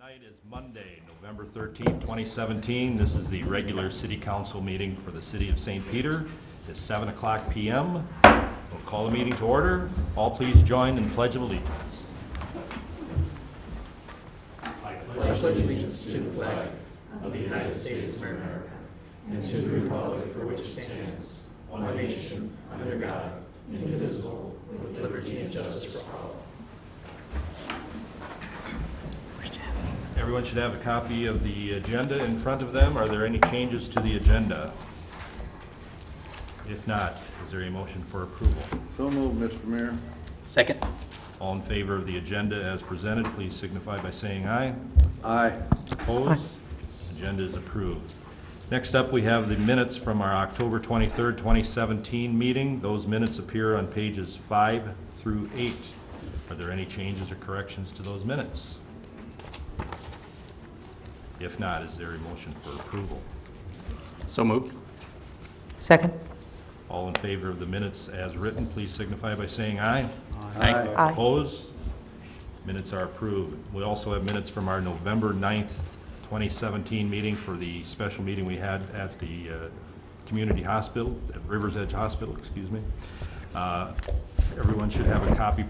Tonight is Monday, November 13th, 2017. This is the regular City Council meeting for the City of St. Peter. It's 7 o'clock p.m. We'll call the meeting to order. All please join in the Pledge of Allegiance. I pledge allegiance to the flag of the United States of America and to the republic for which it stands, one nation, under God, indivisible, with liberty and justice for all. Everyone should have a copy of the agenda in front of them. Are there any changes to the agenda? If not, is there a motion for approval? So moved, Mr. Mayor. Second. All in favor of the agenda as presented, please signify by saying aye. Aye. Opposed? Agenda is approved. Next up, we have the minutes from our October 23rd, 2017 meeting. Those minutes appear on pages 5 through 8. Are there any changes or corrections to those minutes? If not, is there a motion for approval? So moved. Second. All in favor of the minutes as written, please signify by saying aye. Aye. Aye. Opposed? Minutes are approved. We also have minutes from our November 9th, 2017 meeting for the special meeting we had at the community hospital, at Rivers Edge Hospital, excuse me. Everyone should have a copy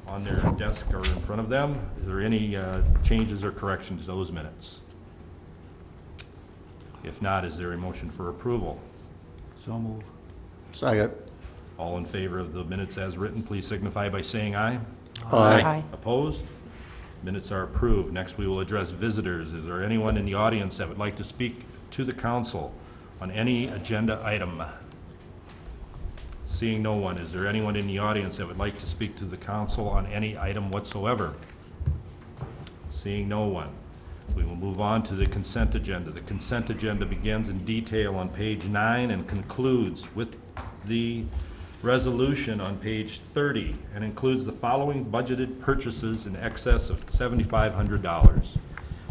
on their desk or in front of them. Is there any changes or corrections to those minutes? If not, is there a motion for approval? So moved. Second. All in favor of the minutes as written, please signify by saying aye. Aye. Opposed? Minutes are approved. Next, we will address visitors. Is there anyone in the audience that would like to speak to the council on any agenda item? Seeing no one, is there anyone in the audience that would like to speak to the council on any item whatsoever? Seeing no one, we will move on to the consent agenda. The consent agenda begins in detail on page 9 and concludes with the resolution on page 30 and includes the following budgeted purchases in excess of $7,500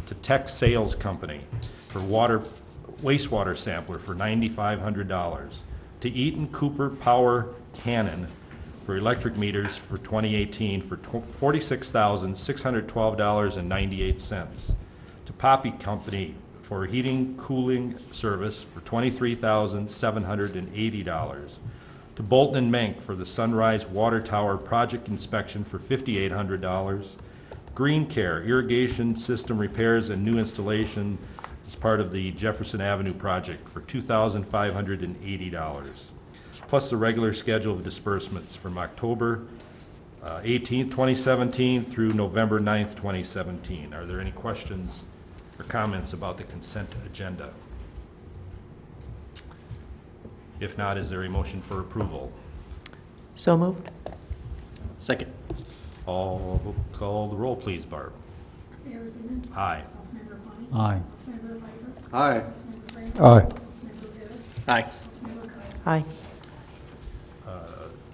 to Tech Sales Company for wastewater sampler for $9,500, to Eaton Cooper Power Cannon for electric meters for 2018 for $46,612.98, to Poppy Company for heating cooling service for $23,780, to Bolton and Menk for the Sunrise Water Tower project inspection for $5,800, Green Care irrigation system repairs and new installation as part of the Jefferson Avenue project for $2,580, plus the regular schedule of disbursements from October 18th, 2017 through November 9th, 2017. Are there any questions or comments about the consent agenda? If not, is there a motion for approval? So moved. Second. All call the roll, please, Barb. Mayor Zeman. Aye. Councilmember Fawnin. Aye. Councilmember Pfeiffer. Aye. Councilmember Frank. Aye. Councilmember Harris. Aye. Councilmember Kyle. Aye.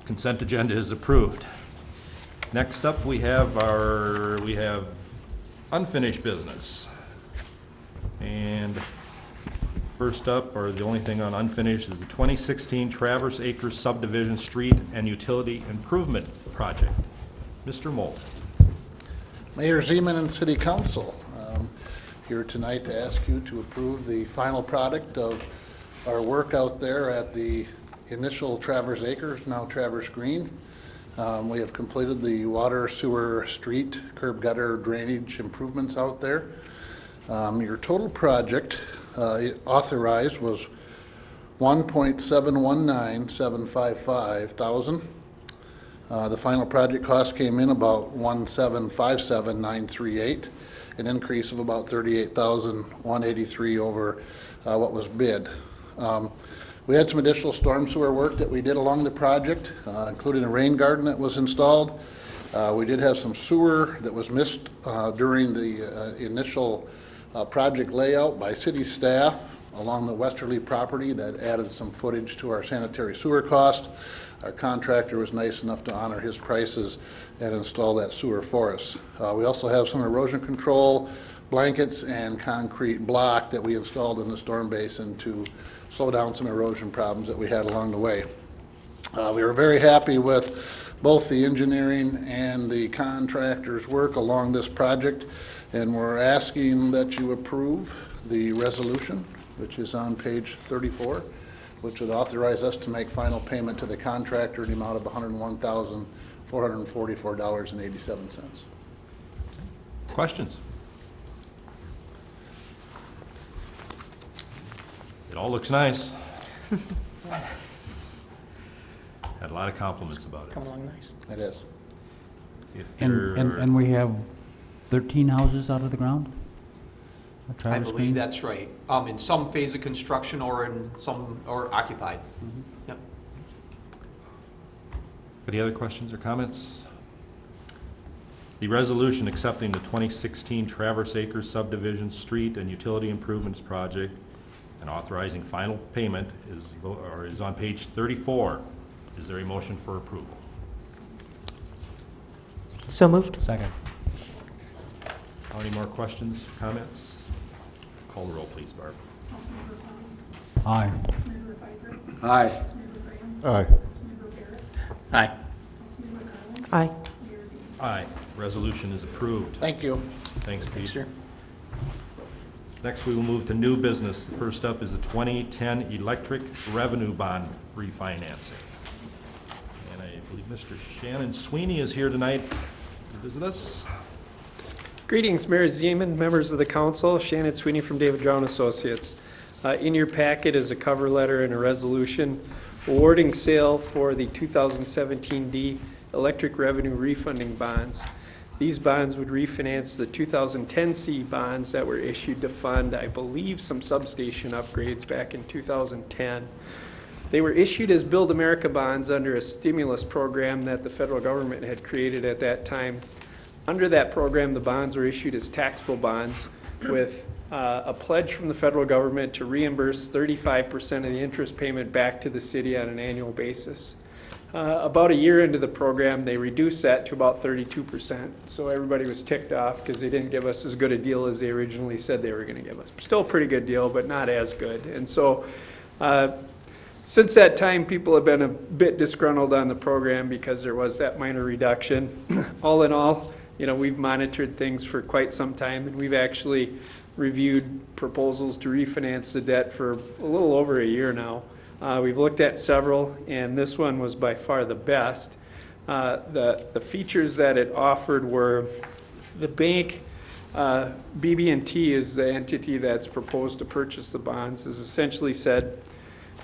Consent agenda is approved. Next up, we have unfinished business. And first up, or the only thing on unfinished, is the 2016 Traverse Acres Subdivision Street and Utility Improvement Project. Mr. Molt. Mayor Zeman and City Council, here tonight to ask you to approve the final product of our work out there at the initial Traverse Acres, now Traverse Green. We have completed the water, sewer, street, curb gutter, drainage improvements out there. Your total project authorized was $1.719755 thousand. The final project cost came in about $1,757,938, an increase of about $38,183 over what was bid. We had some additional storm sewer work that we did along the project, including a rain garden that was installed. We did have some sewer that was missed during the initial project layout by city staff along the westerly property that added some footage to our sanitary sewer cost. Our contractor was nice enough to honor his prices and install that sewer for us. We also have some erosion control blankets and concrete block that we installed in the storm basin to slow down some erosion problems that we had along the way. We were very happy with both the engineering and the contractor's work along this project. And we're asking that you approve the resolution, which is on page 34, which would authorize us to make final payment to the contractor in the amount of $101,444.87. Questions? It all looks nice. Had a lot of compliments about it. Coming along nice. It is. If And, there and, are- and we have 13 houses out of the ground? I Travis believe Green? that's right. In some phase of construction or in some, or occupied. Yep. Any other questions or comments? The resolution accepting the 2016 Traverse Acres subdivision street and utility improvements project and authorizing final payment is on page 34. Is there a motion for approval? So moved. Second. Any more questions, comments? Call the roll, please, Barb. Councilmember Fleming. Aye. Councilmember Pfeiffer. Aye. Councilmember Graham. Aye. Councilmember Paris. Aye. Councilmember Garland. Aye. Mayor Ziegler. Aye. Resolution is approved. Thank you. Thanks, Pete. Thanks, sir. Next, we will move to new business. The first up is the 2010 electric revenue bond refinancing. And I believe Mr. Shannon Sweeney is here tonight to visit us. Greetings, Mayor Zeman, members of the council. Shannon Sweeney from David Brown Associates. In your packet is a cover letter and a resolution awarding sale for the 2017D electric revenue refunding bonds. These bonds would refinance the 2010C bonds that were issued to fund, I believe, some substation upgrades back in 2010. They were issued as Build America bonds under a stimulus program that the federal government had created at that time. Under that program, the bonds were issued as taxable bonds with a pledge from the federal government to reimburse 35% of the interest payment back to the city on an annual basis. About a year into the program, they reduced that to about 32%. So everybody was ticked off because they didn't give us as good a deal as they originally said they were going to give us. Still a pretty good deal, but not as good. And so since that time, people have been a bit disgruntled on the program because there was that minor reduction. All in all, you know, we've monitored things for quite some time, and we've actually reviewed proposals to refinance the debt for a little over a year now. We've looked at several, and this one was by far the best. The features that it offered were the bank, BB&T is the entity that's proposed to purchase the bonds, has essentially said,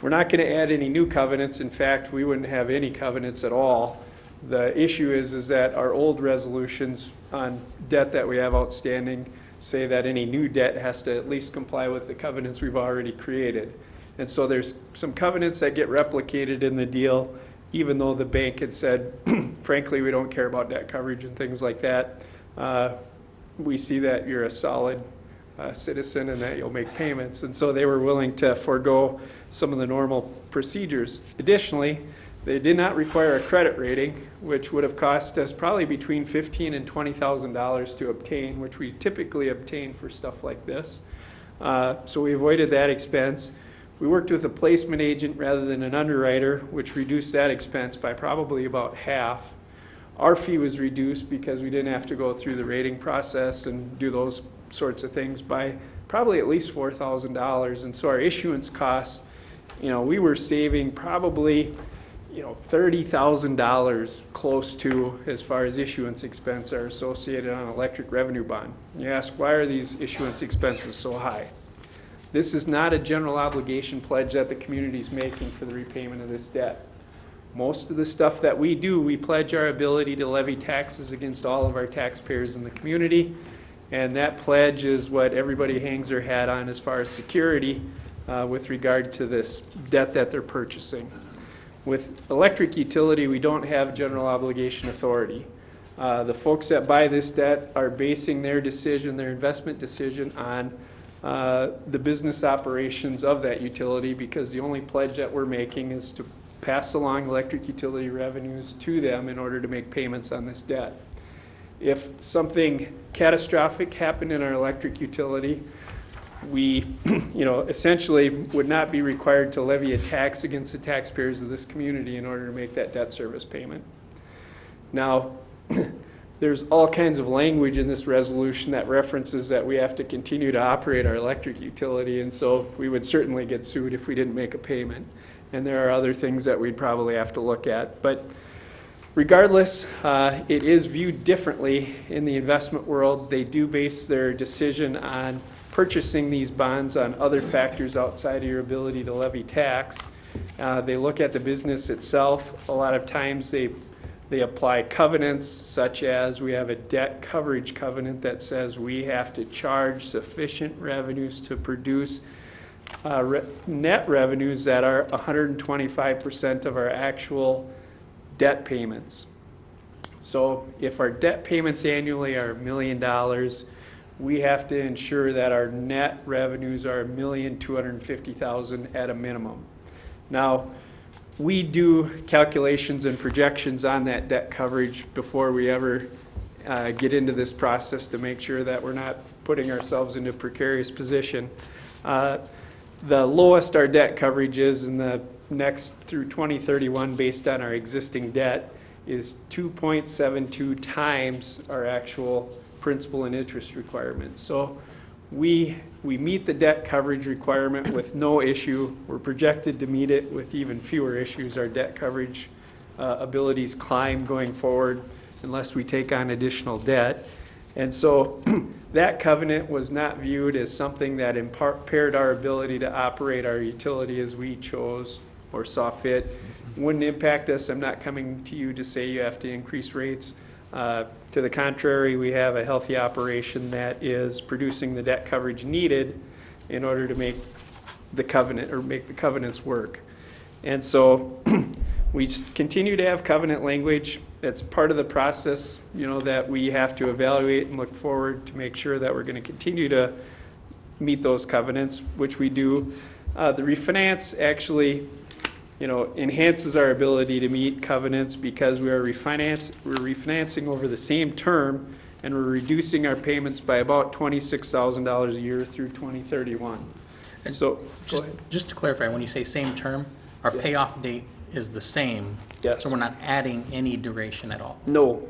we're not going to add any new covenants. In fact, we wouldn't have any covenants at all. The issue is that our old resolutions on debt that we have outstanding say that any new debt has to at least comply with the covenants we've already created. And so there's some covenants that get replicated in the deal, even though the bank had said, frankly, we don't care about debt coverage and things like that. We see that you're a solid citizen and that you'll make payments. And so they were willing to forego some of the normal procedures. Additionally, they did not require a credit rating, which would have cost us probably between $15,000 and $20,000 to obtain, which we typically obtain for stuff like this. So we avoided that expense. We worked with a placement agent rather than an underwriter, which reduced that expense by probably about half. Our fee was reduced because we didn't have to go through the rating process and do those sorts of things by probably at least $4,000. And so our issuance costs, you know, we were saving probably, you know, $30,000 close to as far as issuance expense are associated on an electric revenue bond. You ask, why are these issuance expenses so high? This is not a general obligation pledge that the community is making for the repayment of this debt. Most of the stuff that we do, we pledge our ability to levy taxes against all of our taxpayers in the community, and that pledge is what everybody hangs their hat on as far as security with regard to this debt that they're purchasing. With electric utility, we don't have general obligation authority. The folks that buy this debt are basing their decision, their investment decision, on the business operations of that utility, because the only pledge that we're making is to pass along electric utility revenues to them in order to make payments on this debt. If something catastrophic happened in our electric utility, we, you know, essentially would not be required to levy a tax against the taxpayers of this community in order to make that debt service payment. Now, there's all kinds of language in this resolution that references that we have to continue to operate our electric utility, and so we would certainly get sued if we didn't make a payment. And there are other things that we'd probably have to look at. But regardless, it is viewed differently in the investment world. They do base their decision on purchasing these bonds on other factors outside of your ability to levy tax. They look at the business itself. A lot of times they apply covenants, such as we have a debt coverage covenant that says we have to charge sufficient revenues to produce net revenues that are 125% of our actual debt payments. So if our debt payments annually are $1 million, we have to ensure that our net revenues are $1,250,000 at a minimum. Now, we do calculations and projections on that debt coverage before we ever get into this process to make sure that we're not putting ourselves into a precarious position. The lowest our debt coverage is in the next through 2031 based on our existing debt is 2.72 times our actual principal and interest requirements. So we meet the debt coverage requirement with no issue. We're projected to meet it with even fewer issues. Our debt coverage abilities climb going forward unless we take on additional debt. And so that covenant was not viewed as something that impaired our ability to operate our utility as we chose or saw fit. Wouldn't impact us. I'm not coming to you to say you have to increase rates. To the contrary, we have a healthy operation that is producing the debt coverage needed in order to make the covenant or make the covenants work. And so we continue to have covenant language. That's part of the process, you know, that we have to evaluate and look forward to make sure that we're going to continue to meet those covenants, which we do. The refinance actually, you know, enhances our ability to meet covenants because we're refinancing over the same term, and we're reducing our payments by about $26,000 a year through 2031. And so, Just to clarify, when you say same term, our payoff date is the same? Yes. So we're not adding any duration at all? No,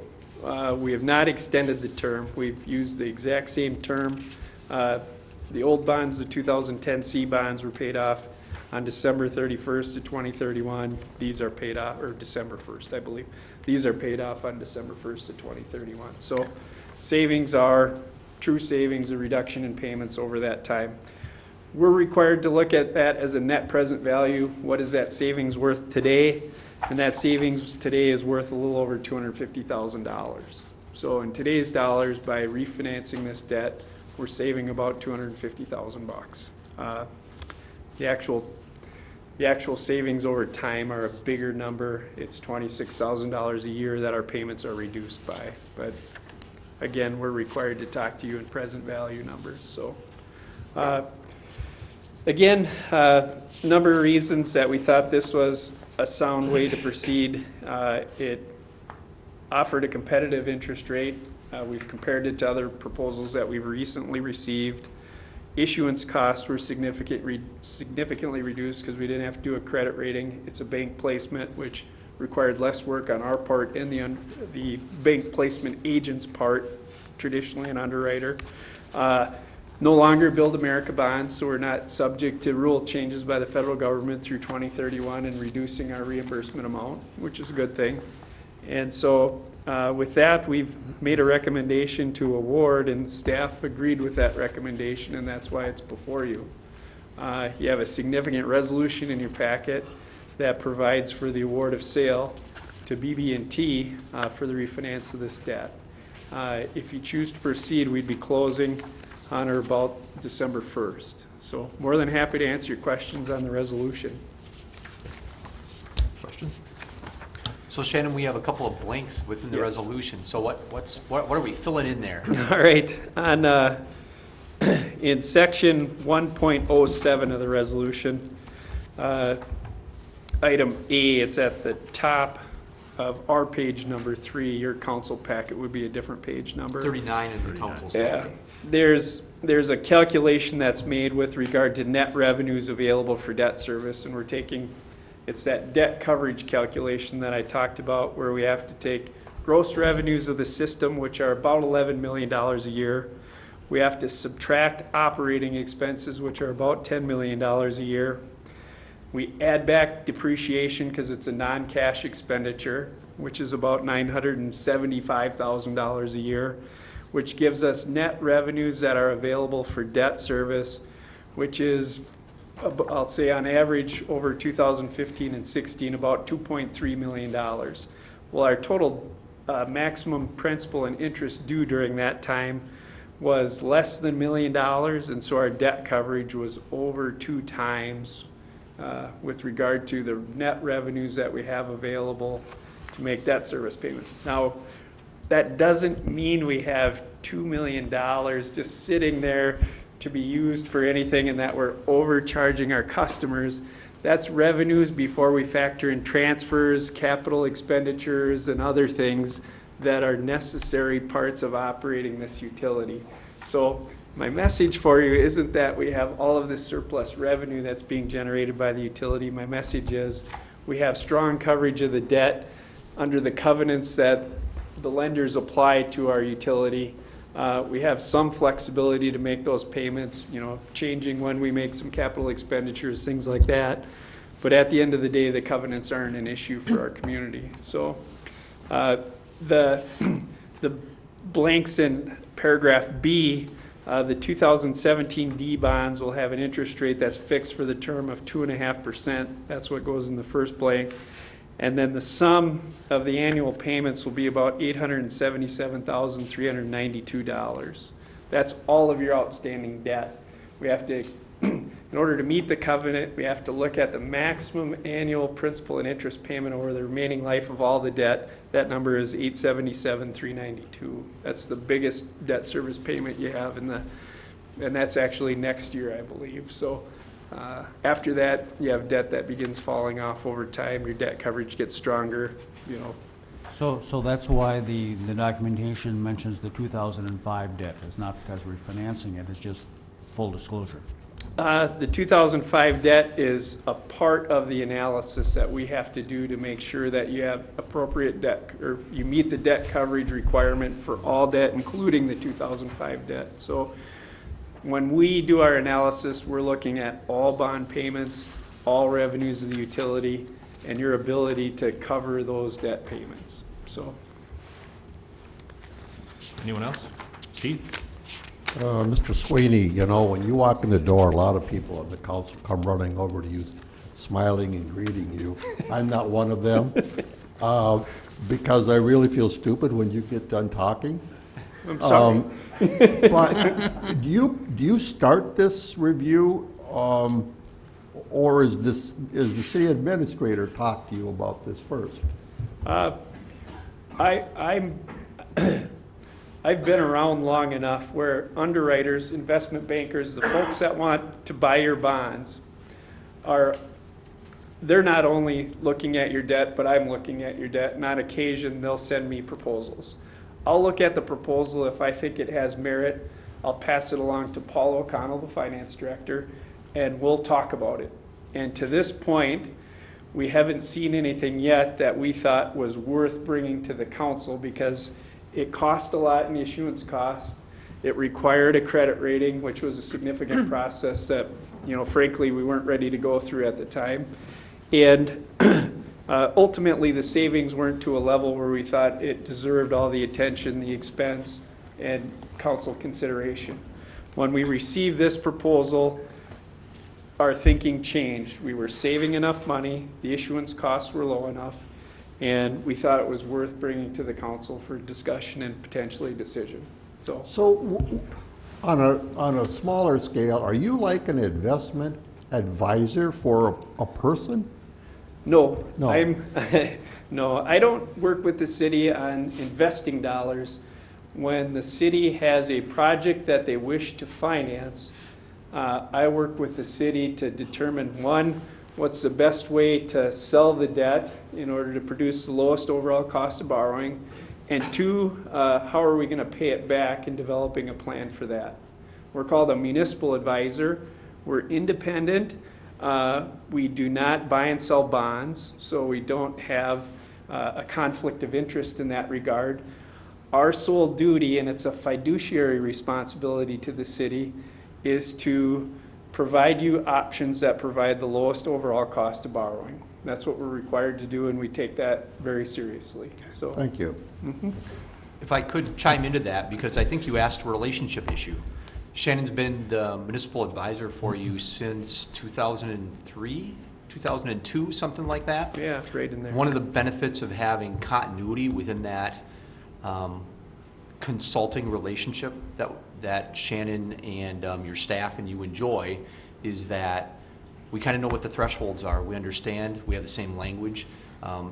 we have not extended the term. We've used the exact same term. The old bonds, the 2010 C bonds, were paid off on December 31st of 2031. These are paid off, or December 1st, I believe. These are paid off on December 1st of 2031. So savings are true savings, a reduction in payments over that time. We're required to look at that as a net present value. What is that savings worth today? And that savings today is worth a little over $250,000. So in today's dollars, by refinancing this debt, we're saving about $250,000. The actual savings over time are a bigger number. It's $26,000 a year that our payments are reduced by. But again, we're required to talk to you in present value numbers. So again, number of reasons that we thought this was a sound way to proceed. It offered a competitive interest rate. We've compared it to other proposals that we've recently received. Issuance costs were significantly reduced because we didn't have to do a credit rating. It's a bank placement, which required less work on our part and the bank placement agent's part, traditionally an underwriter. No longer Build America bonds, so we're not subject to rule changes by the federal government through 2031 and reducing our reimbursement amount, which is a good thing. And so with that, we've made a recommendation to award, and staff agreed with that recommendation, and that's why it's before you. You have a significant resolution in your packet that provides for the award of sale to BB&T for the refinance of this debt. If you choose to proceed, we'd be closing on or about December 1st. So more than happy to answer your questions on the resolution. Question? So Shannon, we have a couple of blanks within the resolution. So what are we filling in there? All right. On in section 1.07 of the resolution, item A, it's at the top of our page number 3. Your council packet would be a different page number. 39 in the council's Yeah. packet. There's a calculation that's made with regard to net revenues available for debt service, and we're taking, it's that debt coverage calculation that I talked about where we have to take gross revenues of the system, which are about $11 million a year. We have to subtract operating expenses, which are about $10 million a year. We add back depreciation because it's a non-cash expenditure, which is about $975,000 a year, which gives us net revenues that are available for debt service, which is, I'll say on average over 2015 and 16, about $2.3 million. Well, our total maximum principal and interest due during that time was less than $1 million, and so our debt coverage was over 2 times with regard to the net revenues that we have available to make debt service payments. Now, that doesn't mean we have $2 million just sitting there to be used for anything and that we're overcharging our customers. That's revenues before we factor in transfers, capital expenditures, and other things that are necessary parts of operating this utility. So my message for you isn't that we have all of this surplus revenue that's being generated by the utility. My message is we have strong coverage of the debt under the covenants that the lenders apply to our utility. We have some flexibility to make those payments, changing when we make some capital expenditures, things like that. But at the end of the day, the covenants aren't an issue for our community. So the blanks in paragraph B, the 2017 D bonds will have an interest rate that's fixed for the term of 2.5%. That's what goes in the first blank. And then the sum of the annual payments will be about $877,392. That's all of your outstanding debt. We have to, in order to meet the covenant, we have to look at the maximum annual principal and interest payment over the remaining life of all the debt. That number is $877,392. That's the biggest debt service payment you have and that's actually next year, I believe. So after that, you have debt that begins falling off over time. Your debt coverage gets stronger, So that's why the documentation mentions the 2005 debt. It's not because we're financing it, it's just full disclosure. The 2005 debt is a part of the analysis that we have to do to make sure that you have appropriate debt, or you meet the debt coverage requirement for all debt, including the 2005 debt. So when we do our analysis, we're looking at all bond payments, all revenues of the utility, and your ability to cover those debt payments. So, Anyone else? Steve? Mr. Sweeney, when you walk in the door, a lot of people on the council come running over to you, smiling and greeting you. I'm not one of them, because I really feel stupid when you get done talking. I'm sorry. But do you start this review, or is the city administrator talk to you about this first? I've been around long enough where underwriters, investment bankers, the folks that want to buy your bonds they're not only looking at your debt, but I'm looking at your debt, and on occasion they'll send me proposals. I'll look at the proposal. If I think it has merit, I'll pass it along to Paul O'Connell, the finance director, and we'll talk about it. And to this point, we haven't seen anything yet that we thought was worth bringing to the council because it cost a lot in issuance cost. It required a credit rating, which was a significant process that, frankly, we weren't ready to go through at the time. And ultimately, the savings weren't to a level where we thought it deserved all the attention, the expense, and council consideration. When we received this proposal, our thinking changed. We were saving enough money, the issuance costs were low enough, and we thought it was worth bringing to the council for discussion and potentially decision. So on a smaller scale, are you like an investment advisor for a person? No. No. No, I don't work with the city on investing dollars. When the city has a project that they wish to finance, I work with the city to determine, one, what's the best way to sell the debt in order to produce the lowest overall cost of borrowing, and two, how are we going to pay it back in developing a plan for that. We're called a municipal advisor. We're independent. We do not buy and sell bonds, so we don't have a conflict of interest in that regard. Our sole duty, and it's a fiduciary responsibility to the city, is to provide you options that provide the lowest overall cost of borrowing. That's what we're required to do, and we take that very seriously, so. Thank you. If I could chime into that, because I think you asked a relationship issue. Shannon's been the municipal advisor for you since 2003, 2002, something like that. Yeah, right in there. One of the benefits of having continuity within that consulting relationship that Shannon and your staff and you enjoy is that we kind of know what the thresholds are. We understand, we have the same language.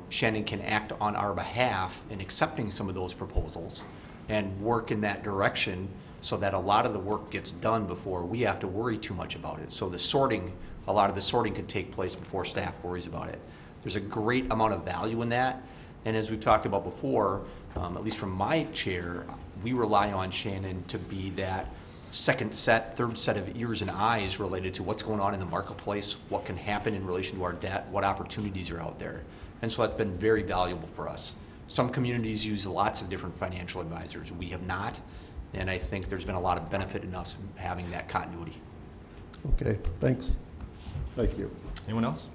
Shannon can act on our behalf in accepting some of those proposals and work in that direction so that a lot of the work gets done before we have to worry too much about it. So the sorting, a lot of the sorting could take place before staff worries about it. There's a great amount of value in that. And as we've talked about before, at least from my chair, we rely on Shannon to be that second set, third set of ears and eyes related to what's going on in the marketplace, what can happen in relation to our debt, what opportunities are out there. And so that's been very valuable for us. Some communities use lots of different financial advisors. We have not, and I think there's been a lot of benefit in us having that continuity. Okay, thanks. Thank you. Anyone else?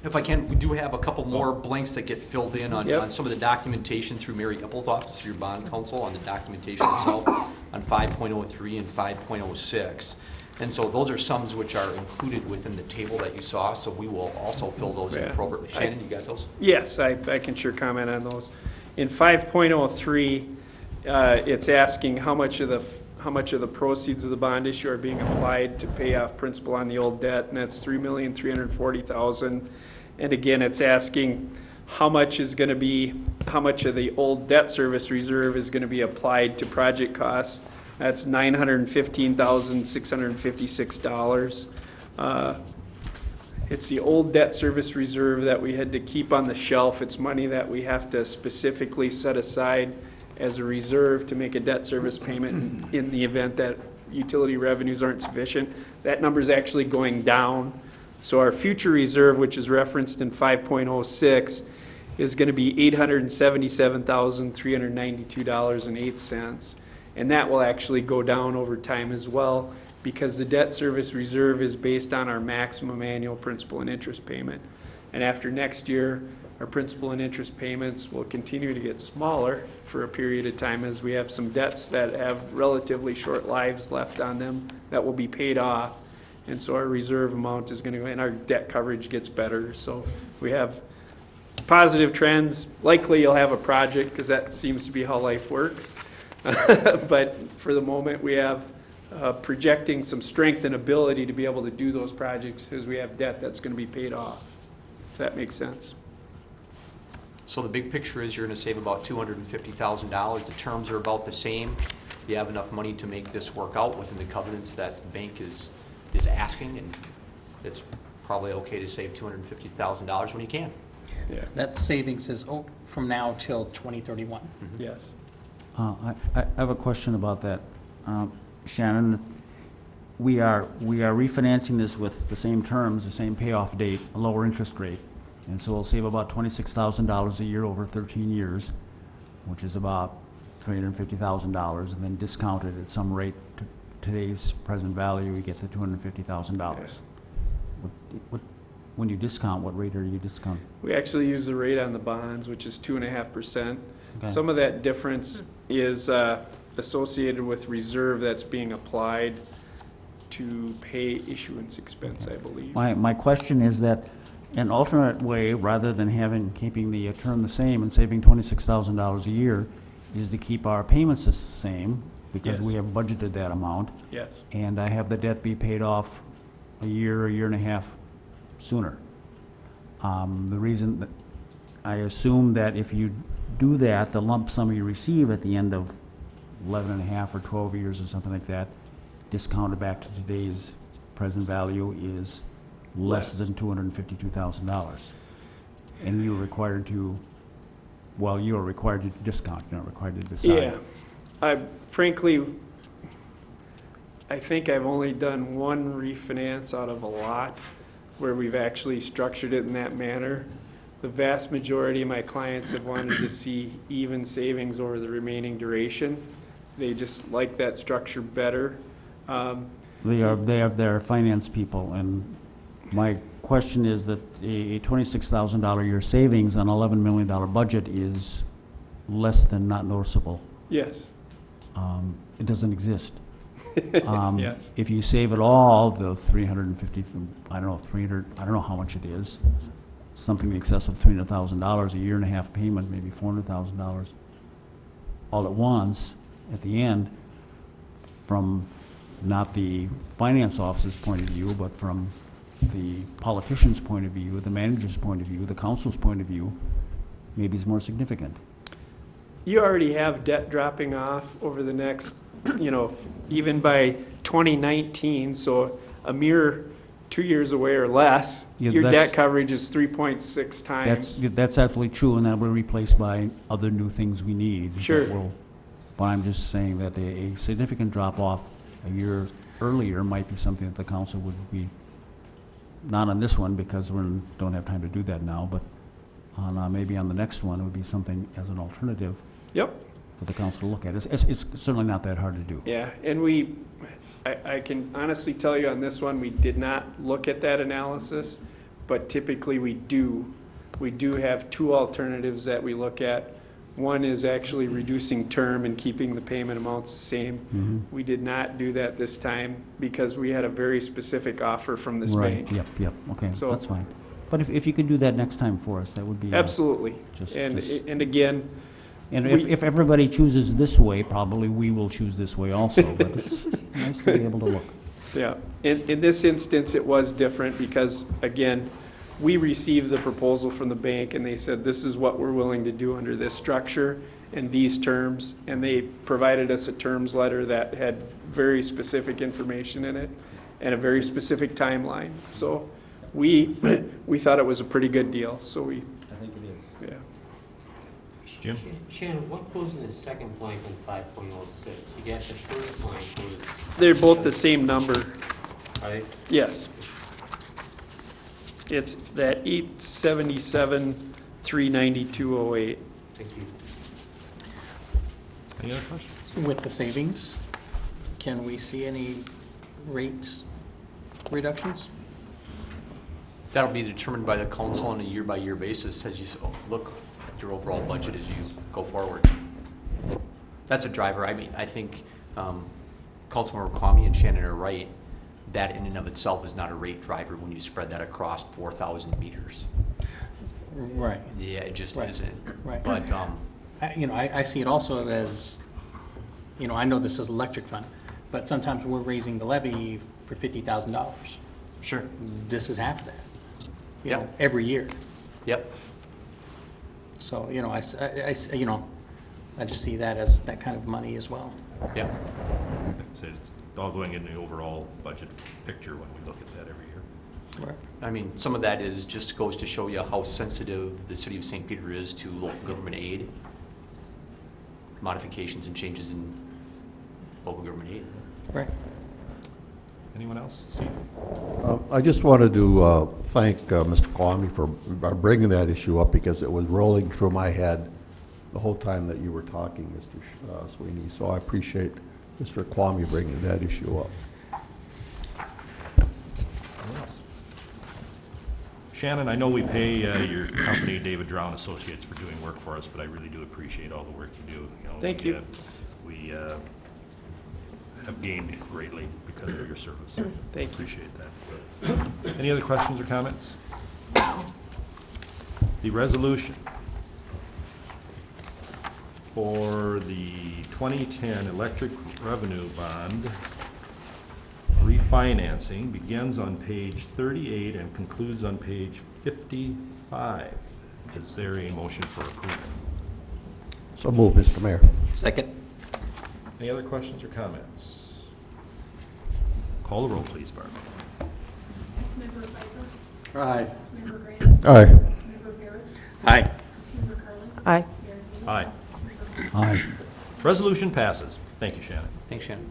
If I can, we do have a couple more blanks that get filled in on, Yep. on some of the documentation through Mary Ipple's office, through your bond counsel, on the documentation itself, on 5.03 and 5.06. And so those are sums which are included within the table that you saw, so we will also fill those in Yeah. appropriately. Shannon, you got those? Yes, I can sure comment on those. In 5.03, it's asking how much of the proceeds of the bond issue are being applied to pay off principal on the old debt, and that's $3,340,000. And again, it's asking how much of the old debt service reserve is gonna be applied to project costs. That's $915,656. It's the old debt service reserve that we had to keep on the shelf. It's money that we have to specifically set aside as a reserve to make a debt service payment in the event that utility revenues aren't sufficient. That number is actually going down. So our future reserve, which is referenced in 5.06, is going to be $877,392.08. And that will actually go down over time as well, because the debt service reserve is based on our maximum annual principal and interest payment. And after next year, our principal and interest payments will continue to get smaller for a period of time as we have some debts that have relatively short lives left on them that will be paid off. And so our reserve amount is going to go, and our debt coverage gets better. So we have positive trends. Likely you'll have a project, because that seems to be how life works. But for the moment, we have projecting some strength and ability to be able to do those projects because we have debt that's going to be paid off, if that makes sense. So the big picture is you're gonna save about $250,000. The terms are about the same. You have enough money to make this work out within the covenants that the bank is asking, and it's probably okay to save $250,000 when you can. Yeah. That savings is from now till 2031. Yes. I have a question about that. Shannon, we are refinancing this with the same terms, the same payoff date, a lower interest rate. And so we'll save about $26,000 a year over 13 years, which is about $350,000, and then discounted at some rate to today's present value, we get to $250,000. When you discount, what rate are you discounting? We actually use the rate on the bonds, which is 2.5%. Okay. Some of that difference is associated with reserve that's being applied to pay issuance expense, I believe. My question is that an alternate way, rather than keeping the term the same and saving $26,000 a year, is to keep our payments the same, because Yes. we have budgeted that amount, Yes. and I have the debt be paid off a year and a half sooner. The reason that I assume that if you do that, the lump sum you receive at the end of 11 and a half or 12 years or something like that, discounted back to today's present value, is less than $252,000. And you're required to, well, you are required to discount, you're not required to decide. Yeah. Frankly, I think I've only done one refinance out of a lot where we've actually structured it in that manner. the vast majority of my clients have wanted to see even savings over the remaining duration. They just like that structure better. They're finance people, and my question is that a $26,000 a year savings on $11 million budget is less than not noticeable. Yes, It doesn't exist. yes. If you save it all, the 350, I don't know how much it is, something in excess of $300,000, a year and a half payment, maybe $400,000, all at once, at the end, from not the finance officer's point of view, but from the politician's point of view, the manager's point of view, the council's point of view, maybe it's more significant. You already have debt dropping off over the next, even by 2019, so a mere 2 years away or less, Yeah, your that's- debt coverage is 3.6 times. That's absolutely true, and that will be replaced by other new things we need. that Sure. But I'm just saying that a significant drop-off a year earlier might be something that the council would be, not on this one, because we don't have time to do that now, but on, maybe on the next one, it would be something as an alternative Yep. for the council to look at. It's certainly not that hard to do. Yeah, and I can honestly tell you on this one, we did not look at that analysis, but typically we do. We do have two alternatives that we look at. One is actually reducing term and keeping the payment amounts the same. We did not do that this time because we had a very specific offer from this Right, bank. yep, okay, So- that's fine. But if you could do that next time for us, that would be. Absolutely. just- And, just- and again, And we- if everybody chooses this way, probably we will choose this way also, but it's nice to be able to look. yeah, in this instance, it was different because, again, we received the proposal from the bank and they said, this is what we're willing to do under this structure and these terms. And they provided us a terms letter that had very specific information in it and a very specific timeline. So we thought it was a pretty good deal, so we, I think it is. yeah. Jim? Shannon, what goes in the second blank in 5.06? You got the first blank was, They're both the same number, right? yes. It's that 877, 39208. Thank you. Any other questions? With the savings, can we see any rate reductions? That'll be determined by the council on a year-by-year basis as you look at your overall budget as you go forward. That's a driver. I mean, I think Councilmember Kwame and Shannon are right. That in and of itself is not a rate driver when you spread that across 4,000 meters. Right. Yeah, it just Right. isn't. Right. But, I see it also as, I know this is electric fund, but sometimes we're raising the levy for $50,000. sure. This is half of that, Yep. every year. Yep. So, I just see that as that kind of money as well. Yep. So it's all going in the overall budget picture when we look at that every year. Right. I mean, some of that is just goes to show you how sensitive the city of St. Peter is to local government aid, modifications and changes in local government aid. Right. Anyone else? Steve? I just wanted to thank Mr. Kwame for bringing that issue up because it was rolling through my head the whole time that you were talking, Mr. Sweeney. So I appreciate Mr. Kwame bringing that issue up. Anyone else? Shannon, I know we pay your company, David Drown Associates, for doing work for us, but I really do appreciate all the work you do. Thank you. We have gained greatly because of your service. Thank you. Appreciate that. Any other questions or comments? The resolution for the 2010 electric revenue bond refinancing begins on page 38 and concludes on page 55. Is there a motion for approval? So move, Mr. Mayor. Second. Any other questions or comments? Call the roll, please, Barbara. Councilmember Pfeiffer. Aye. Councilmember Grant. Aye. Councilmember Barris. Aye. Councilmember Carlin. Aye. Mayor Ziegler. Aye. Councilmember Aye. Resolution passes. Thank you, Shannon. Thanks, Shannon.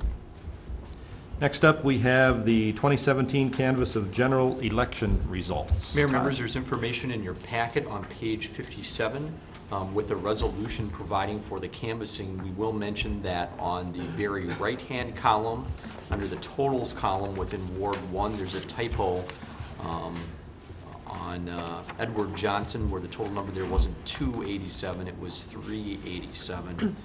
Next up, we have the 2017 canvass of general election results. Mayor, Todd? members, there's information in your packet on page 57 with the resolution providing for the canvassing. We will mention that on the very right-hand column, under the totals column within Ward 1, there's a typo on Edward Johnson, where the total number there wasn't 287, it was 387.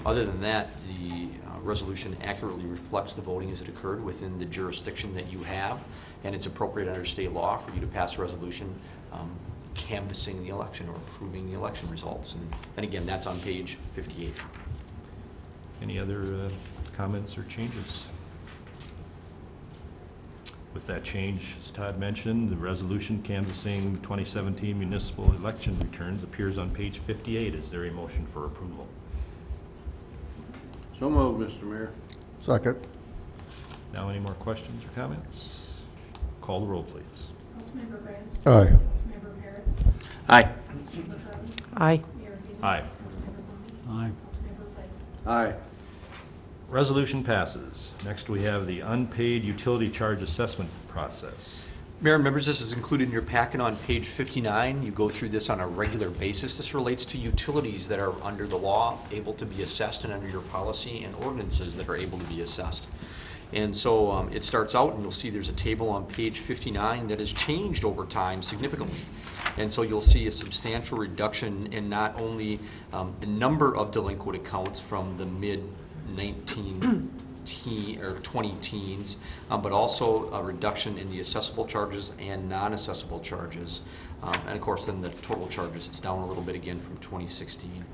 Other than that, the resolution accurately reflects the voting as it occurred within the jurisdiction that you have, and it's appropriate under state law for you to pass a resolution canvassing the election or approving the election results. And again, that's on page 58. Any other comments or changes? With that change, as Todd mentioned, the resolution canvassing 2017 municipal election returns appears on page 58. Is there a motion for approval? So moved, Mr. Mayor. Second. Now, any more questions or comments? Call the roll, please. Councilmember Grant. Aye. Councilmember Harris. Aye. Councilmember Carlin. Aye. Mayor Zeman. Aye. Councilmember Bowman. Aye. Councilmember Pfeiffer. Aye. Resolution passes. Next, we have the unpaid utility charge assessment process. Mayor and members, this is included in your packet on page 59. You go through this on a regular basis. This relates to utilities that are under the law able to be assessed and under your policy, and ordinances that are able to be assessed. And so it starts out, and you'll see there's a table on page 59 that has changed over time significantly. And so you'll see a substantial reduction in not only the number of delinquent accounts from the mid-20 teens, but also a reduction in the assessable charges and non-assessable charges. And of course, then the total charges, it's down a little bit again from 2016.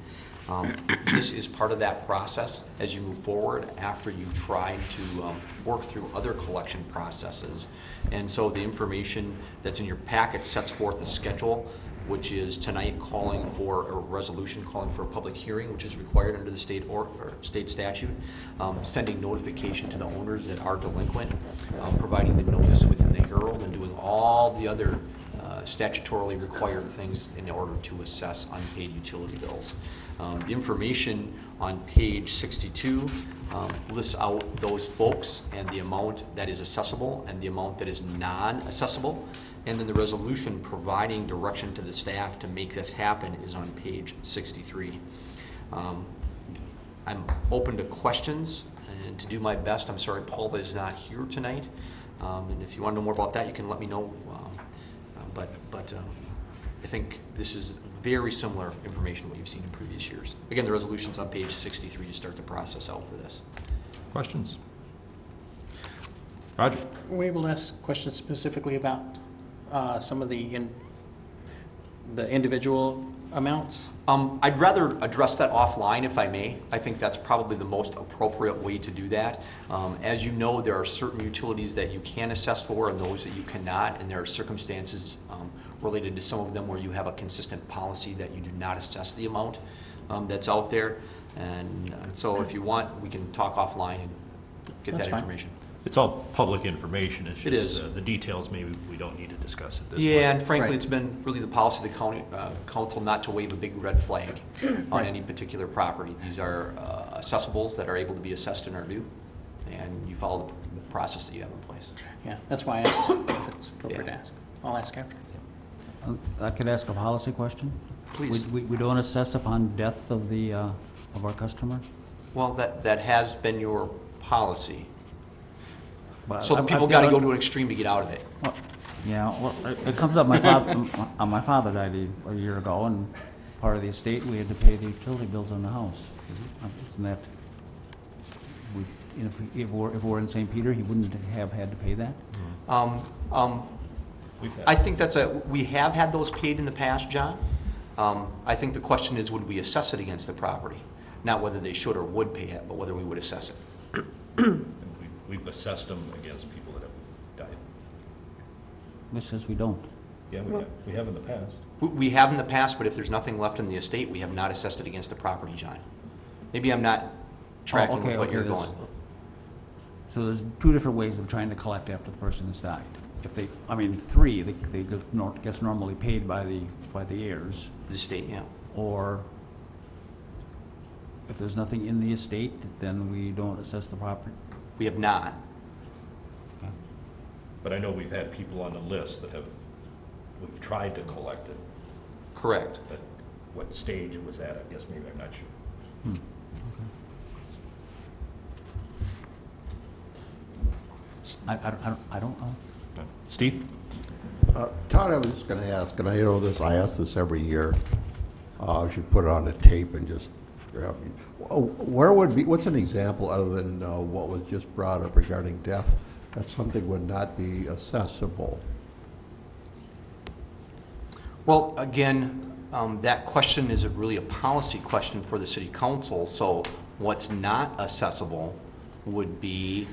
This is part of that process as you move forward after you've tried to work through other collection processes. And so the information that's in your packet sets forth a schedule, which is tonight calling for a resolution, calling for a public hearing, which is required under the state or state statute, sending notification to the owners that are delinquent, providing the notice within the Herald, and doing all the other statutorily required things in order to assess unpaid utility bills. The information on page 62 lists out those folks and the amount that is assessable and the amount that is non-assessable. And then the resolution providing direction to the staff to make this happen is on page 63. I'm open to questions and to do my best. I'm sorry Paula is not here tonight. And if you want to know more about that, you can let me know. But I think this is very similar information to what you've seen in previous years. Again, the resolution's on page 63 to start the process out for this. Questions? Roger? Were we able to ask questions specifically about some of the individual amounts? I'd rather address that offline if I may. I think that's probably the most appropriate way to do that. As you know, there are certain utilities that you can assess for and those that you cannot, and there are circumstances related to some of them where you have a consistent policy that you do not assess the amount that's out there. And so if you want, we can talk offline and get That's that fine. information. It's all public information. It's It just, is. the details maybe we don't need to discuss at this point. Yeah, and frankly, Right. it's been really the policy of the county council not to wave a big red flag on any particular property. These are assessables that are able to be assessed and are due, and you follow the process that you have in place. Yeah, that's why I asked if it's appropriate to Yeah. ask. I'll ask after. I could ask a policy question? Please. We don't assess upon death of the, of our customer? Well, that has been your policy. But So I've people got to go to an extreme to get out of it. Well, yeah, well, it comes up, my father, my father died a year ago, and part of the estate, we had to pay the utility bills on the house. Isn't that, if we're in St. Peter, he wouldn't have had to pay that? I think we have had those paid in the past, John. I think the question is, would we assess it against the property? Not whether they should or would pay it, but whether we would assess it. And we've assessed them against people that have died. This says we don't. Yeah, we have in the past. We have in the past, but if there's nothing left in the estate, we have not assessed it against the property, John. Maybe I'm not tracking with what you're there's- going. So there's two different ways of trying to collect after the person has died. If they, three, they gets normally paid by the heirs, The estate, yeah. or if there's nothing in the estate, then we don't assess the We have not. But I know we've had people on the list that we've tried to collect it, Correct. but what stage it was at, I guess maybe I'm not sure. I don't know. Steve? Todd, I was just going to ask, and I know this, I ask this every year. I should put it on a tape and just, where would be, what's an example other than what was just brought up regarding death, that something would not be accessible? Well, again, that question is really a policy question for the city council. So what's not accessible would be,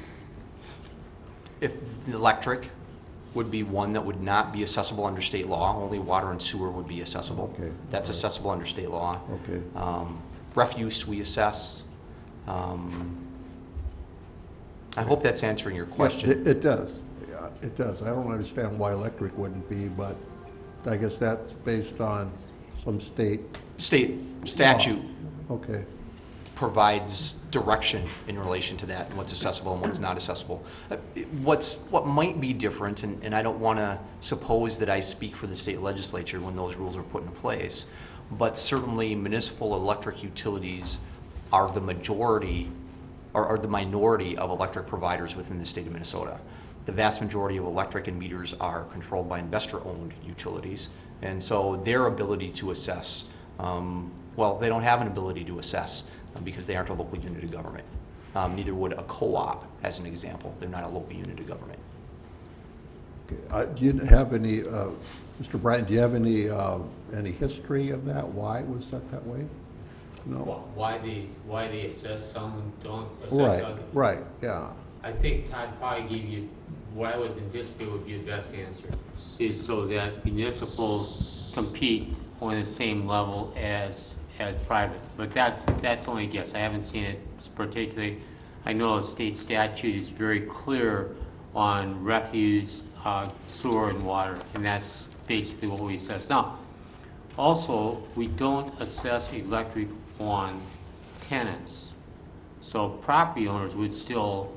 if the electric would be one that would not be accessible under state law. Only water and sewer would be accessible. Okay. That's All right. accessible under state law. Okay. Refuse we assess. I hope that's answering your question. Yeah, it does. Yeah, it does. I don't understand why electric wouldn't be, but I guess that's based on some state. State statute Okay. provides direction in relation to that and what's accessible and what's not accessible. What might be different, and I don't want to suppose that I speak for the state legislature when those rules are put in place, but certainly municipal electric utilities are the majority or the minority of electric providers within the state of Minnesota. The vast majority of electric and meters are controlled by investor-owned utilities, and so their ability to assess, well, they don't have an ability to assess because they aren't a local unit of government. Neither would a co-op, as an example. They're not a local unit of government. Okay. Do you have any, Mr. Bryant, do you have any history of that? Why it was set that way? No? Why they assess some and don't assess Right, others? right, yeah. I think Todd probably gave you, what I would anticipate would be the best answer, is so that municipals compete on the same level as private. But that's only a guess. I haven't seen it particularly. I know a state statute is very clear on refuse, sewer, and water, and that's basically what we assess. Now, also, we don't assess electric on tenants. So property owners would still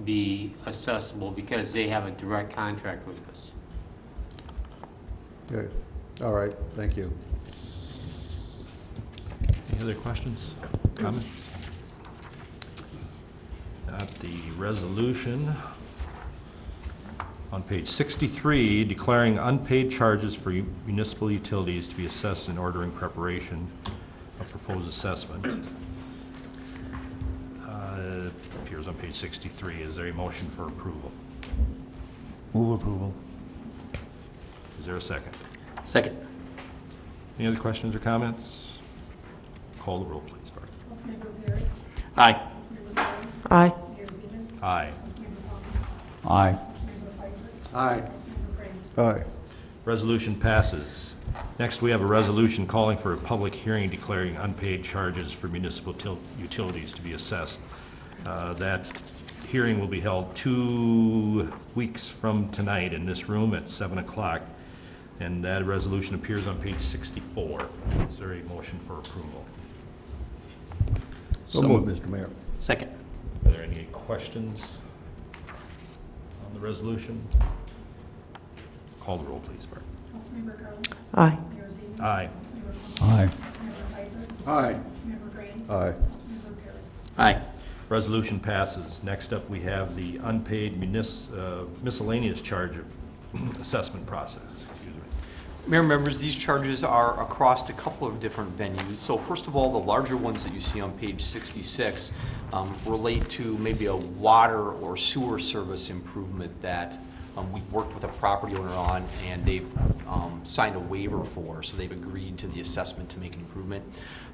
be accessible because they have a direct contract with us. Okay, all right, thank you. Any other questions, comments? Got the resolution on page 63, declaring unpaid charges for municipal utilities to be assessed and ordering preparation of proposed assessment. Appears on page 63. Is there a motion for approval? Move approval. Is there a second? Second. Any other questions or comments? Call the roll, please, Bart. Councilmember Pierce. Aye. Councilmember Graham. Aye. Mayor Zeman. Aye. Councilmember Palmer. Aye. Councilmember Pfeiffer. Aye. Councilmember Creighton. Aye. Resolution passes. Next, we have a resolution calling for a public hearing declaring unpaid charges for municipal utilities to be assessed. That hearing will be held 2 weeks from tonight in this room at 7 o'clock, and that resolution appears on page 64. Is there a motion for approval? So moved, Mr. Mayor. Second. Are there any questions on the resolution? Call the roll, please, Bart. Councilmember Garland. Aye. Mayor Zeman. Aye. Councilmember Palmer. Aye. Councilmember Pfeiffer. Aye. Councilmember Graham. Aye. Councilmember Pierce. Aye. Resolution passes. Next up, we have the unpaid miscellaneous charge assessment process. Excuse me. Mayor members, these charges are across a couple of different venues. So first of all, the larger ones that you see on page 66 relate to maybe a water or sewer service improvement that we worked with a property owner on, and they've signed a waiver for, so they've agreed to the assessment to make an improvement.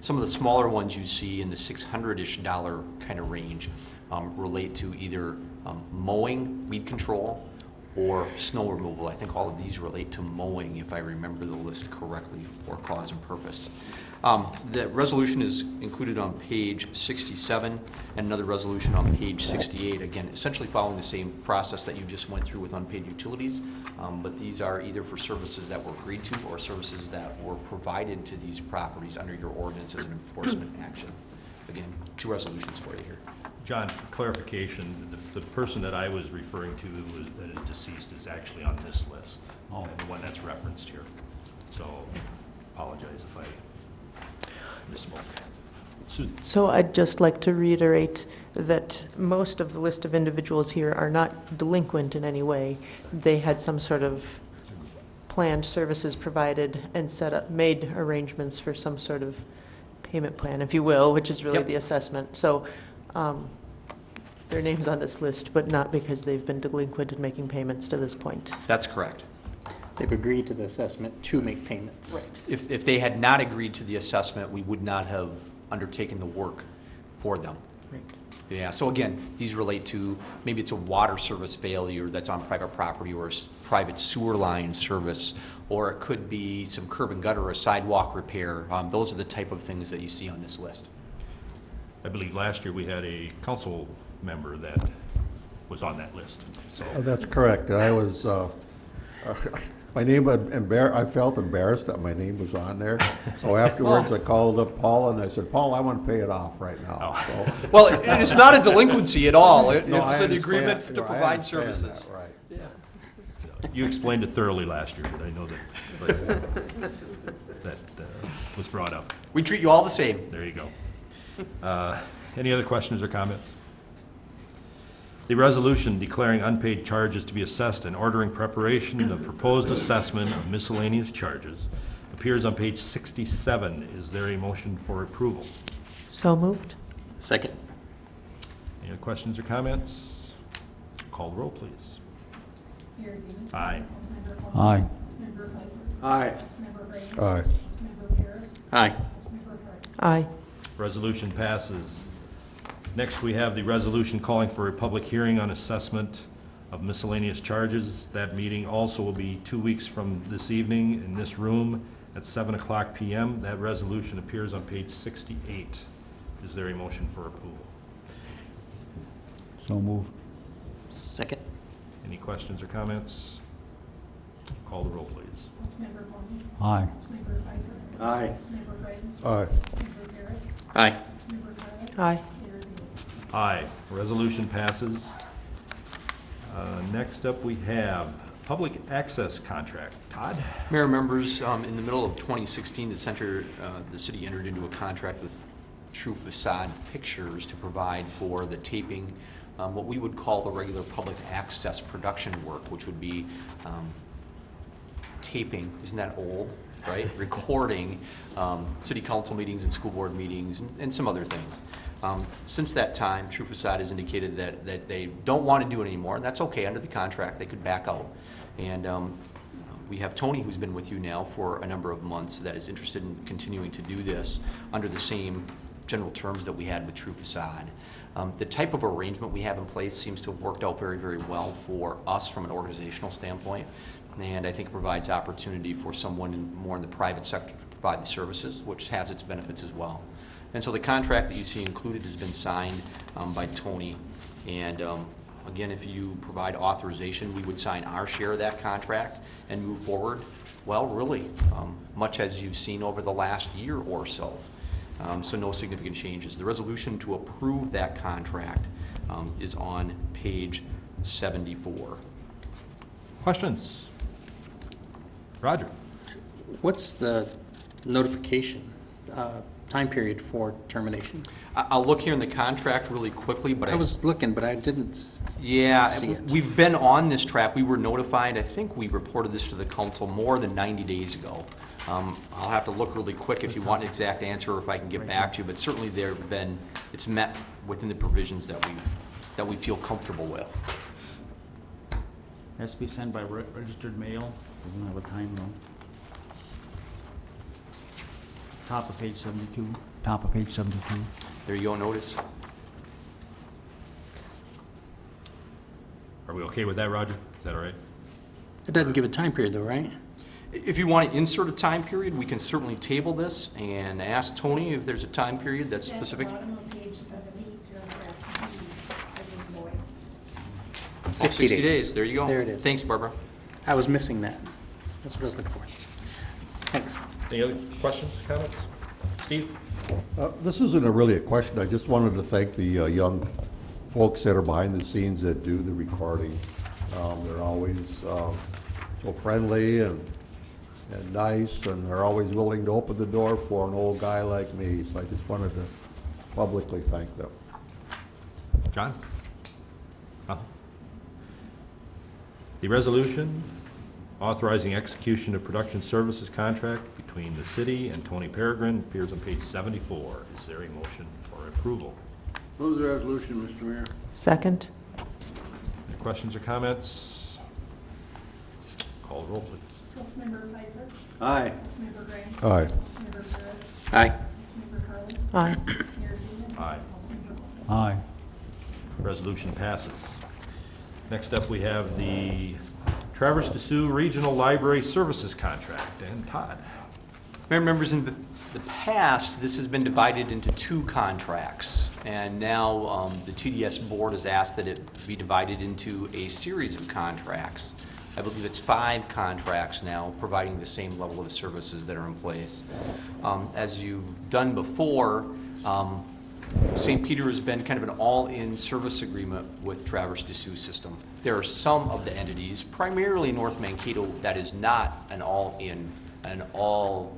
Some of the smaller ones you see in the $600-ish kind of range relate to either mowing, weed control, or snow removal. I think all of these relate to mowing, if I remember the list correctly, for cause and purpose. The resolution is included on page 67, and another resolution on page 68, again, essentially following the same process that you just went through with unpaid utilities, but these are either for services that were agreed to or services that were provided to these properties under your ordinance as an enforcement action. Again, 2 resolutions for you here. John, for clarification, the person that I was referring to that is deceased is actually on this list. Oh. And the one that's referenced here. So apologize if I misspoke. Susan? So I'd just like to reiterate that most of the list of individuals here are not delinquent in any way. They had some sort of planned services provided and made arrangements for some sort of payment plan, if you will, which is really Yep. the assessment. So their name's on this list, but not because they've been delinquent in making payments to this point. That's correct. They've agreed to the assessment to make payments. Right. If they had not agreed to the assessment, we would not have undertaken the work for them. Right. Yeah, so again, these relate to, maybe it's a water service failure that's on private property, or private sewer line service, or it could be some curb and gutter or a sidewalk repair. Those are the type of things that you see on this list. I believe last year we had a council member that was on that list, so. That's correct. I was, my name, I felt embarrassed that my name was on there. So afterwards, I called up Paul and I said, Paul, I want to pay it off right now. So- Well, it's not a delinquency at all. No, I It's an understand. agreement to I provide understand services. that, right. You explained it thoroughly last year, but I know that was brought up. We treat you all the same. There you go. Any other questions or comments? The resolution declaring unpaid charges to be assessed and ordering preparation of proposed assessment of miscellaneous charges appears on page 67. Is there a motion for approval? So moved. Second. Any other questions or comments? Call the roll, please. Mayor Zeman. Aye. Councilmember Coleman. Aye. Councilmember Pfeiffer. Aye. Councilmember Graham. Aye. Councilmember Paris. Aye. Councilmember Carter. Aye. Resolution passes. Next, we have the resolution calling for a public hearing on assessment of miscellaneous charges. That meeting also will be 2 weeks from this evening in this room at 7:00 p.m. That resolution appears on page 68. Is there a motion for approval? So moved. Second. Any questions or comments? Call the roll, please. Councilmember Coleman. Aye. Councilmember Pfeiffer. Aye. Councilmember Graham. Aye. Councilmember Paris. Aye. Councilmember Carter. Aye. Mayor Zeman. Aye. Resolution passes. Next up, we have public access contract. Todd? Mayor, members, in the middle of 2016, the city entered into a contract with True Facade Pictures to provide for the taping, what we would call the regular public access production work, which would be taping, isn't that old, right? Recording city council meetings and school board meetings and some other things. Since that time, True Facade has indicated that they don't want to do it anymore, and that's okay. Under the contract, they could back out. And we have Tony, who's been with you now for a number of months, that is interested in continuing to do this under the same general terms that we had with True Facade. The type of arrangement we have in place seems to have worked out very, very well for us from an organizational standpoint, and I think it provides opportunity for someone more in the private sector to provide the services, which has its benefits as well. And so the contract that you see included has been signed by Tony, and again, if you provide authorization, we would sign our share of that contract and move forward, well, really, much as you've seen over the last year or so. So no significant changes. The resolution to approve that contract is on page 74. Questions? Roger? What's the notification time period for termination? I'll look here in the contract really quickly, but I was looking, but I didn't yeah, see it. we've been on this track. We were notified, I think we reported this to the council more than 90 days ago. I'll have to look really quick if you want an exact answer or if I can get back to you, but certainly it's met within the provisions that we feel comfortable with. Has to be sent by registered mail. Doesn't have a time though. Top of page 72. Top of page 72. There you go, notice. Are we okay with that, Roger? Is that all right? It doesn't give a time period though, right? If you want to insert a time period, we can certainly table this and ask Tony if there's a time period that's specific. At the bottom of page 70, paragraph D, as in boy. 60 days, there you go. There it is. Thanks, Barbara. I was missing that. That's what I was looking for. Thanks. Any other questions, comments? Steve? This isn't really a question. I just wanted to thank the young folks that are behind the scenes that do the recording. They're always so friendly and nice, and they're always willing to open the door for an old guy like me. So I just wanted to publicly thank them. John? Nothing? The resolution authorizing execution of production services contract between the city and Tony Peregrine appears on page 74. Is there a motion for approval? Move the resolution, Mr. Mayor. Second? Any questions or comments? Call the roll, please. Councilmember Pfeiffer. Aye. Councilmember Gray. Aye. Councilmember Perez. Aye. Councilmember Carlin. Aye. Mayor Zeman. Aye. Councilmember Holden. Aye. Resolution passes. Next up, we have the Traverse des Sioux Regional Library Services Contract. And Todd? Mayor, members, in the past, this has been divided into 2 contracts, and now the TDS board has asked that it be divided into a series of contracts. I believe it's 5 contracts now, providing the same level of services that are in place. As you've done before, St. Peter has been kind of an all-in service agreement with Traverse des Sioux system. There are some of the entities, primarily North Mankato, that is not an all-in, an all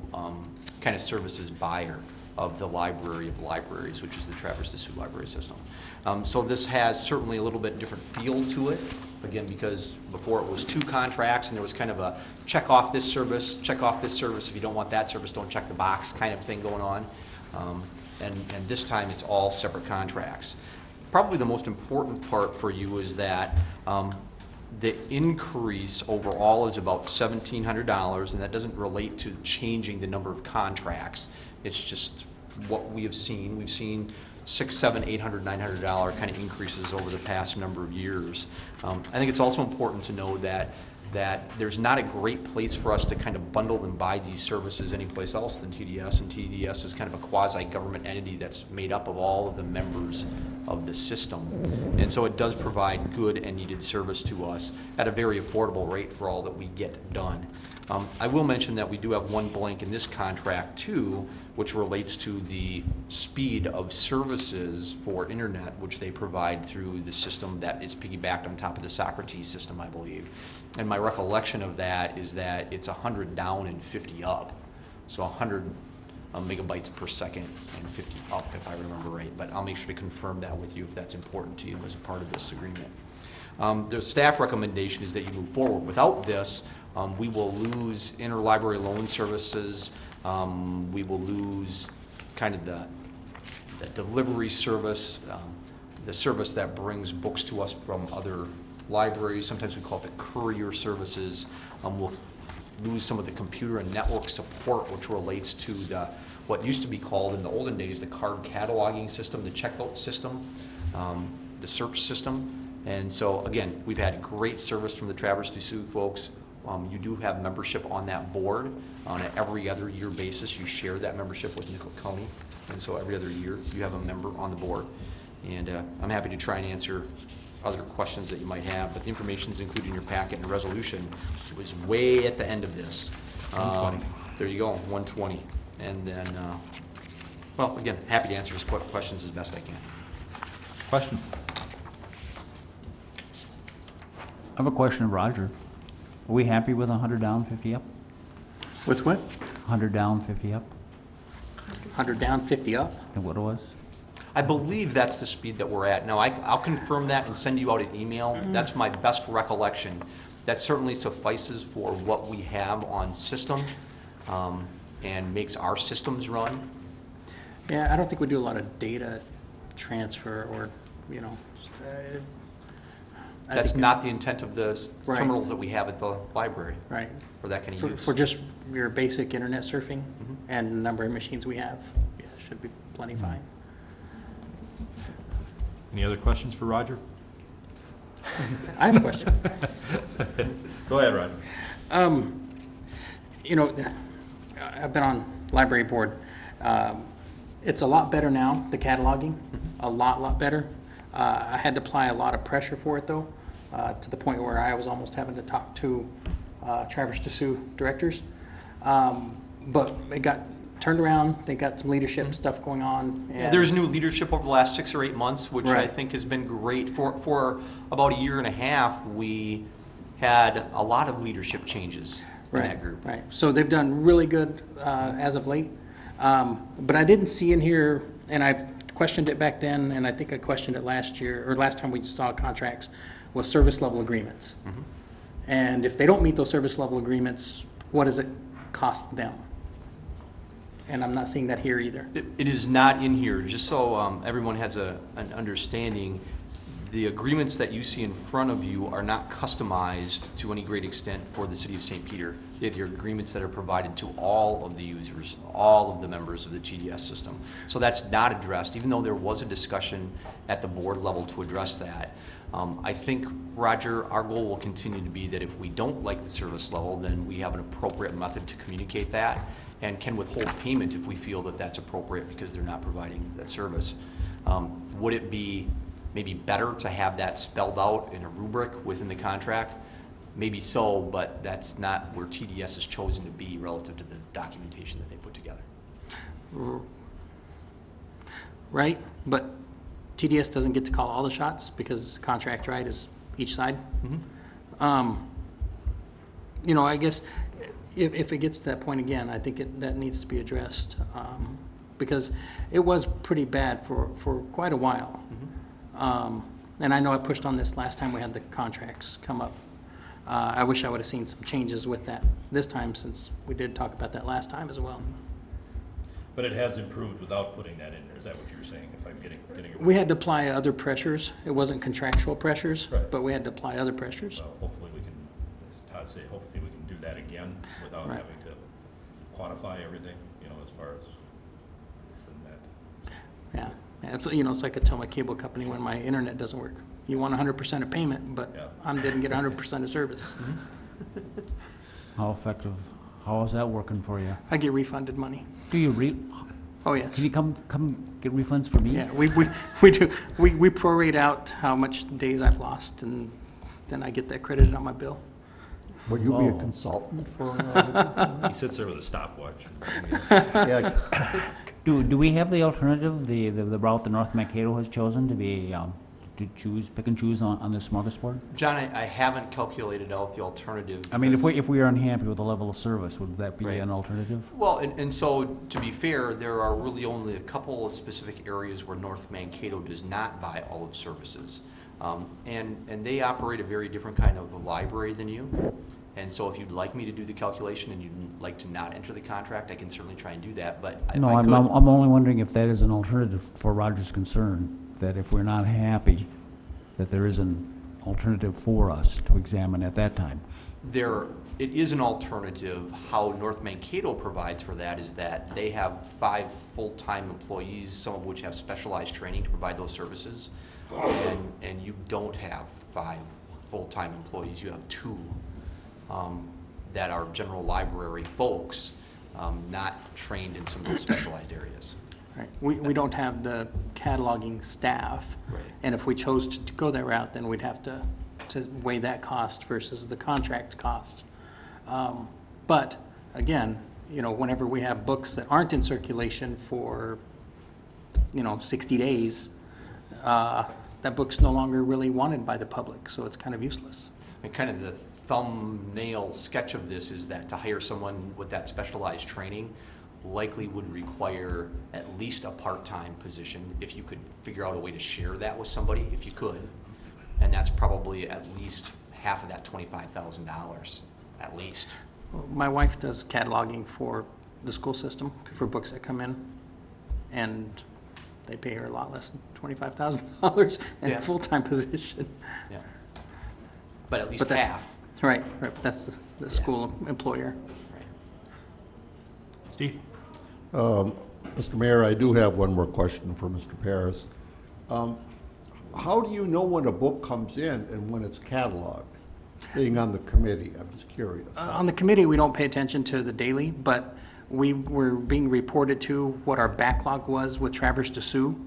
kind of services buyer of the Library of Libraries, which is the Traverse des Sioux library system. So this has certainly a little bit different feel to it, again, because before it was 2 contracts and there was kind of a check off this service, check off this service. If you don't want that service, don't check the box kind of thing going on. And this time it's all separate contracts. Probably the most important part for you is that the increase overall is about $1,700, and that doesn't relate to changing the number of contracts. It's just what we have seen. We've seen $600, $700, $800, $900 kind of increases over the past number of years. I think it's also important to know that there's not a great place for us to kind of bundle and buy these services anyplace else than TDS, and TDS is kind of a quasi-government entity that's made up of all of the members of the system. And so it does provide good and needed service to us at a very affordable rate for all that we get done. I will mention that we do have one blank in this contract too, which relates to the speed of services for internet, which they provide through the system that is piggybacked on top of the Socrates system, I believe. And my recollection of that is that it's 100 down and 50 up. So 100 megabytes per second and 50 up, if I remember right. But I'll make sure to confirm that with you if that's important to you as a part of this agreement. The staff recommendation is that you move forward. Without this, we will lose interlibrary loan services. We will lose kind of the delivery service, the service that brings books to us from other libraries. Sometimes we call it the courier services. We'll lose some of the computer and network support, which relates to what used to be called in the olden days the card cataloging system, the checkout system, the search system. And so, again, we've had great service from the Traverse des Sioux folks. You do have membership on that board on an every other year basis. You share that membership with Nicollet County. And so every other year you have a member on the board. And I'm happy to try and answer other questions that you might have, but the information is included in your packet, and the resolution was way at the end of this. 120. There you go, 120. And then, well, again, happy to answer his questions as best I can. Question? I have a question of Roger. Are we happy with 100 down, 50 up? With what? 100 down, 50 up? 100 down, 50 up? And what it was? I believe that's the speed that we're at. Now, I'll confirm that and send you out an email. That's my best recollection. That certainly suffices for what we have on system and makes our systems run. Yeah, I don't think we do a lot of data transfer or, you know. I That's think not the intent of the Right. terminals that we have at the library Right. for that kind of use. For just your basic internet surfing and the number of machines we have, yeah, should be plenty fine. Any other questions for Roger? I have a question. Go ahead, Roger. You know, I've been on library board. It's a lot better now, the cataloging, a lot better. I had to apply a lot of pressure for it though, to the point where I was almost having to talk to Traverse des Sioux directors. But it got turned around, they got some leadership stuff going on. Yeah, and- there's new leadership over the last 6 or 8 months, which I Right. think has been great. For about a year and a half, we had a lot of leadership changes in that group. Right, so they've done really good as of late. But I didn't see in here, and I've questioned it back then, and I think I questioned it last year, or last time we saw contracts, was service level agreements. And if they don't meet those service level agreements, what does it cost them? And I'm not seeing that here either. It is not in here, just so everyone has an understanding. The agreements that you see in front of you are not customized to any great extent for the city of St. Peter. They're agreements that are provided to all of the users, all of the members of the TDS system. So that's not addressed, even though there was a discussion at the board level to address that. I think, Roger, our goal will continue to be that if we don't like the service level, then we have an appropriate method to communicate that and can withhold payment if we feel that that's appropriate because they're not providing that service. Would it be maybe better to have that spelled out in a rubric within the contract? Maybe so, but that's not where TDS has chosen to be relative to the documentation that they put together. Right, but TDS doesn't get to call all the shots because contract right is each side. You know, I guess if it gets to that point again, I think that needs to be addressed because it was pretty bad for quite a while. And I know I pushed on this last time we had the contracts come up. I wish I would have seen some changes with that this time since we did talk about that last time as well. But it has improved without putting that in there, is that what you're saying, if I'm getting it right? We had to apply other pressures. It wasn't contractual pressures, Right. but we had to apply other pressures. So hopefully we can, as Todd said, hopefully we can do that again without Right. having to quantify everything, you know, as far as that. Yeah, it's, you know, it's like I tell my cable company when my internet doesn't work. You want 100% of payment, but Yeah. I didn't get 100% of service. How effective, how is that working for you? I get refunded money. Do you Oh, yes. can you come get refunds for me? Yeah, we do. We prorate out how much days I've lost, and then I get that credited on my bill. Would you be a Oh. consultant for, He sits there with a stopwatch. yeah, Do we have the alternative, the route that North Mankato has chosen to be, to pick and choose on the smorgasbord? John, I haven't calculated out the alternative. I mean, because- if we are unhappy with the level of service, would that be Right. an alternative? Well, and so, to be fair, there are really only a couple of specific areas where North Mankato does not buy all of services. And they operate a very different kind of a library than you. And so if you'd like me to do the calculation and you'd like to not enter the contract, I can certainly try and do that, but if No, I I'm could. only wondering if that is an alternative for Roger's concern, that if we're not happy, that there is an alternative for us to examine at that time. It is an alternative. How North Mankato provides for that is that they have 5 full-time employees, some of which have specialized training to provide those services. And you don't have 5 full-time employees, you have 2 that are general library folks, not trained in some of those specialized areas. Right. We don't have the cataloging staff. Right. And if we chose to go that route, then we'd have to weigh that cost versus the contract cost. But again, you know, whenever we have books that aren't in circulation for, 60 days, that book's no longer really wanted by the public, so it's kind of useless. And kind of the thumbnail sketch of this is that to hire someone with that specialized training likely would require at least a part-time position if you could figure out a way to share that with somebody, if you could. And that's probably at least half of that $25,000, at least. My wife does cataloging for the school system, for books that come in, and they pay her a lot less than $25,000 in Yeah. a full-time position. Yeah. But at least But that's- half. Right, that's the school employer. Right. Steve? Mr. Mayor, I do have one more question for Mr. Paris. How do you know when a book comes in and when it's cataloged? Being on the committee, I'm just curious. On the committee, we don't pay attention to the daily, but we were being reported to what our backlog was with Traverse to Sioux,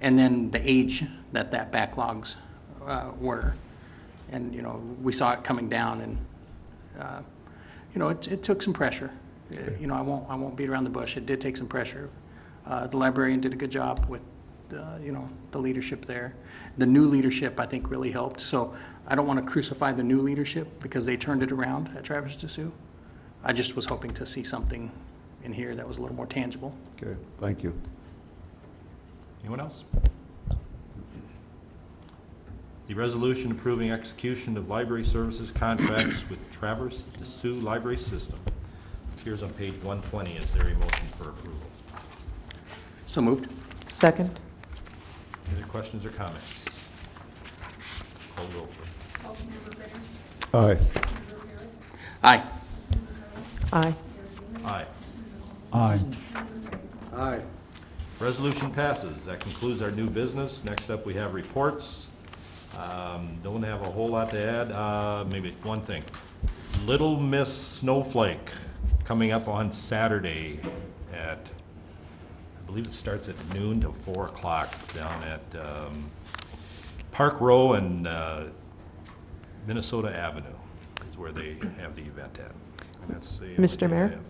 and then the age that backlogs were. And, we saw it coming down, and, it took some pressure. You know, I won't beat around the bush. It did take some pressure. The librarian did a good job with, you know, the leadership there. The new leadership, I think, really helped. So I don't want to crucify the new leadership because they turned it around at Traverse de Sioux. I just was hoping to see something in here that was a little more tangible. Okay, thank you. Anyone else? The resolution approving execution of library services contracts with Traverse de Sioux Library System appears on page 120. Is there a motion for approval? So moved. Second? Any questions or comments? Call the roll, please. Councilmember Ritter, Aye. Councilmember Harris, Aye. Councilmember Garland, Aye. Aye. Aye. Aye. Resolution passes. That concludes our new business. Next up, we have reports. Don't have a whole lot to add. Maybe one thing. Little Miss Snowflake coming up on Saturday at, I believe it starts at noon to 4 o'clock down at Park Row and Minnesota Avenue is where they have the event at. And that's the only Mr. thing I Mayor? have.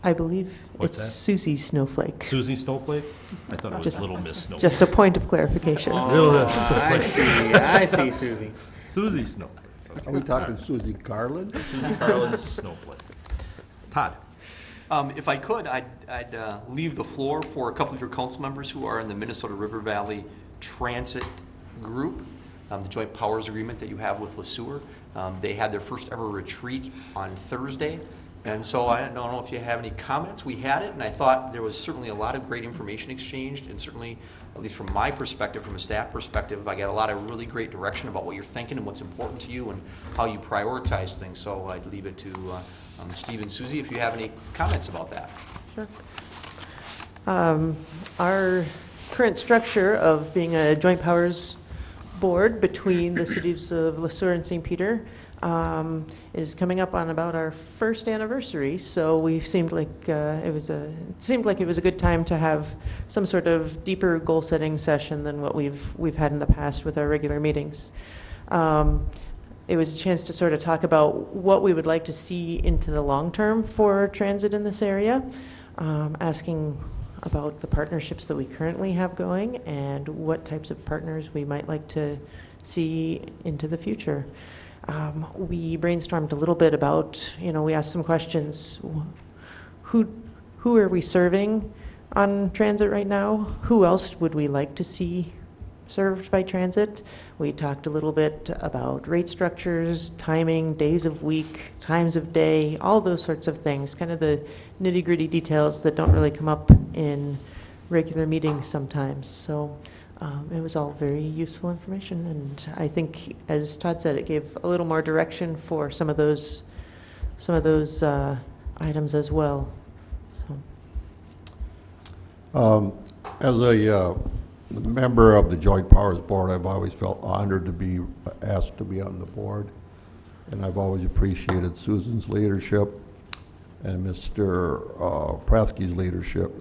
I believe What's it's that? Susie Snowflake. Susie Snowflake? I thought it was Just- Little Miss Snowflake. Just a point of clarification. I see, Susie. Susie Snowflake. Okay. Are we talking Susie Garland? Susie Garland's Snowflake. Todd? If I could, I'd leave the floor for a couple of your council members who are in the Minnesota River Valley Transit Group, the joint powers agreement that you have with LeSueur. They had their first ever retreat on Thursday. And so I don't know if you have any comments. We had it, and I thought there was certainly a lot of great information exchanged, and certainly, at least from my perspective, from a staff perspective, I got a lot of really great direction about what you're thinking and what's important to you and how you prioritize things. So I'd leave it to Steve and Susie if you have any comments about that. Sure. Our current structure of being a joint powers board between the cities of LeSueur and St. Peter is coming up on about our first anniversary. So we seemed like it was a good time to have some sort of deeper goal setting session than what we've had in the past with our regular meetings. It was a chance to sort of talk about what we would like to see into the long term for transit in this area, asking about the partnerships that we currently have going and what types of partners we might like to see into the future. We brainstormed a little bit about, we asked some questions. Who are we serving on transit right now? Who else would we like to see served by transit? We talked a little bit about rate structures, timing, days of week, times of day, all those sorts of things, kind of the nitty-gritty details that don't really come up in regular meetings sometimes. So it was all very useful information, and I think, as Todd said, it gave a little more direction for some of those items as well. So. As a member of the Joint Powers Board, I've always felt honored to be asked to be on the board, and I've always appreciated Susan's leadership and Mr. Prathke's leadership.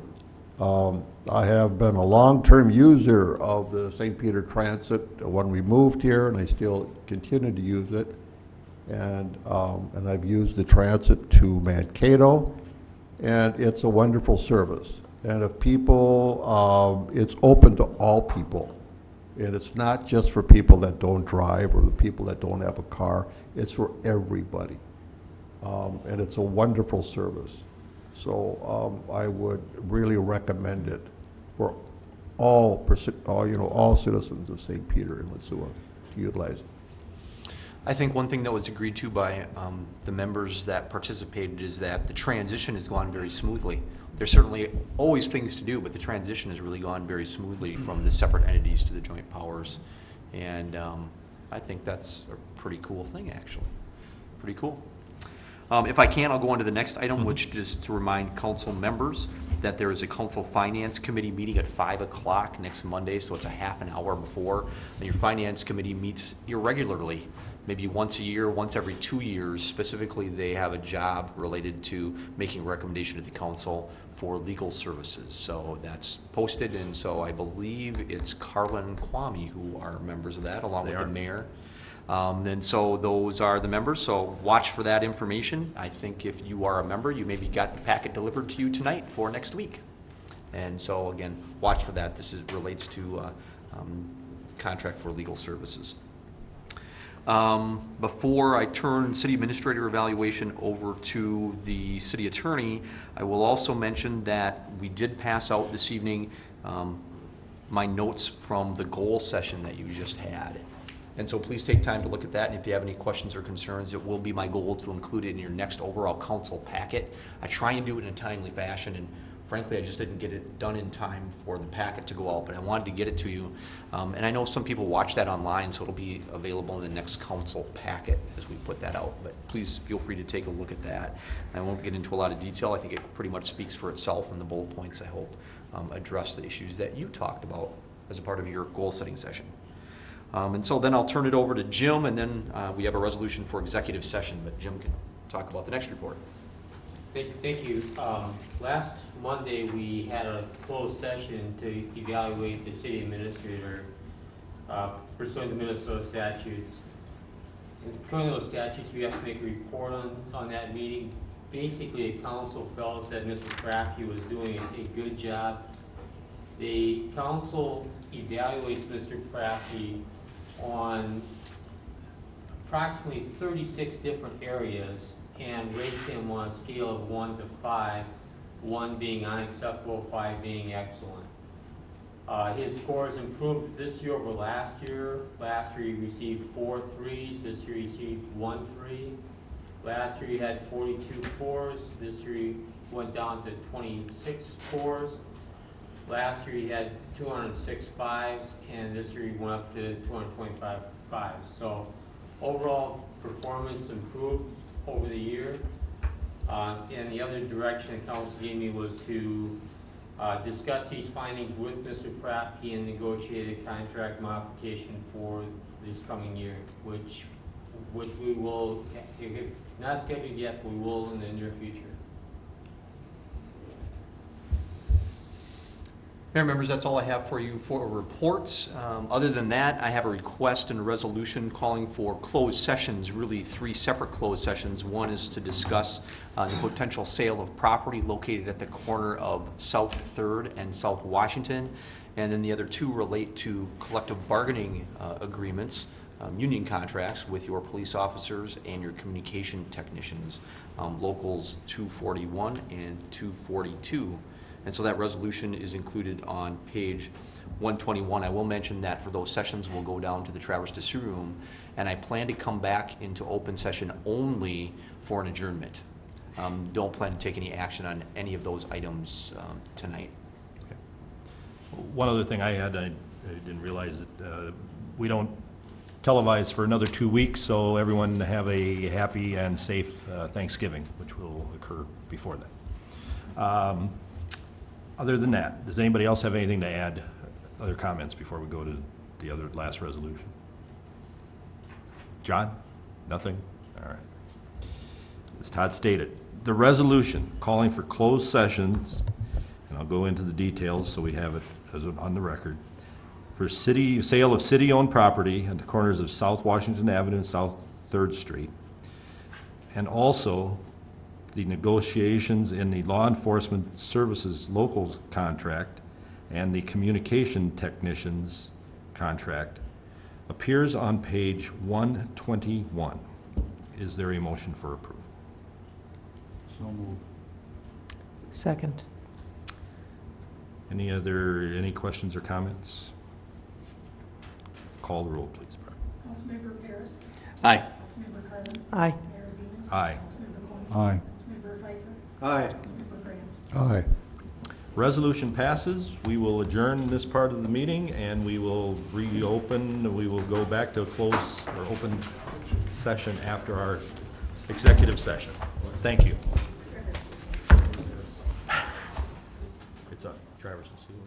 I have been a long-term user of the St. Peter Transit when we moved here, and I still continue to use it. And I've used the transit to Mankato, and it's a wonderful service. And if people, it's open to all people. And it's not just for people that don't drive or the people that don't have a car. It's for everybody. And it's a wonderful service. So I would really recommend it for all citizens of St. Peter and LeSueur to utilize it. I think one thing that was agreed to by the members that participated is that the transition has gone very smoothly. There's certainly always things to do, but the transition has really gone very smoothly from the separate entities to the joint powers. And I think that's a pretty cool thing, actually. Pretty cool. If I can, I'll go on to the next item, which just to remind council members that there is a council finance committee meeting at 5 o'clock next Monday, so it's a half an hour before. And your finance committee meets irregularly, maybe once a year, once every 2 years. Specifically, they have a job related to making a recommendation to the council for legal services. So that's posted, and so I believe it's Carlin Kwame who are members of that, along with the mayor. And so those are the members, so watch for that information. I think if you are a member, you maybe got the packet delivered to you tonight for next week. And so again, watch for that. This relates to contract for legal services. Before I turn city administrator evaluation over to the city attorney, I will also mention that we did pass out this evening my notes from the goal session that you just had. And so please take time to look at that, and if you have any questions or concerns, it will be my goal to include it in your next overall council packet. I try and do it in a timely fashion, and frankly, I just didn't get it done in time for the packet to go out, but I wanted to get it to you. And I know some people watch that online, so it'll be available in the next council packet as we put that out. But please feel free to take a look at that. I won't get into a lot of detail. I think it pretty much speaks for itself, and the bullet points, I hope, address the issues that you talked about as a part of your goal-setting session. And so then I'll turn it over to Jim, and then we have a resolution for executive session, but Jim can talk about the next report. Thank you. Last Monday, we had a closed session to evaluate the city administrator pursuant to Minnesota statutes. And according to those statutes, we have to make a report on that meeting. Basically, the council felt that Mr. Crafty was doing a good job. The council evaluates Mr. Crafty on approximately 36 different areas and rates him on a scale of 1 to 5, 1 being unacceptable, 5 being excellent. His scores improved this year over last year. Last year he received 4 3s, this year he received 1 3. Last year he had 42 4s, this year he went down to 26 4s. Last year he had 206 5s, and this year he went up to 225 5s. So overall performance improved over the year. And the other direction the council gave me was to discuss these findings with Mr. Crafty and negotiate a contract modification for this coming year, which we will, if not scheduled yet, we will in the near future. Mayor members, that's all I have for you for reports. Other than that, I have a request and a resolution calling for closed sessions, really 3 separate closed sessions. One is to discuss the potential sale of property located at the corner of South 3rd and South Washington. And then the other 2 relate to collective bargaining agreements, union contracts with your police officers and your communication technicians, locals 241 and 242. And so that resolution is included on page 121. I will mention that for those sessions, we'll go down to the Traverse de Sioux room, and I plan to come back into open session only for an adjournment. Don't plan to take any action on any of those items tonight. Okay. One other thing I had, I didn't realize that we don't televise for another 2 weeks, so everyone have a happy and safe Thanksgiving, which will occur before that. Other than that, does anybody else have anything to add, other comments before we go to the other last resolution? John? Nothing? All right. As Todd stated, the resolution calling for closed sessions, and I'll go into the details so we have it as on the record, for sale of city-owned property at the corners of South Washington Avenue and South 3rd Street, and also the negotiations in the law enforcement services locals contract and the communication technicians contract appears on page 121. Is there a motion for approval? So moved. Second. Any questions or comments? Call the roll, please, Barb. Councilmember Paris. Aye. Councilmember Carmen. Aye. Mayor Zeman. Aye. Councilmember Cohen. Aye. Councilmember Pfeiffer. Aye. Councilmember Graham. Aye. Resolution passes. We will adjourn this part of the meeting, and we will reopen. We will go back to a closed or open session after our executive session. Thank you. It's up. Traverse and Sewell.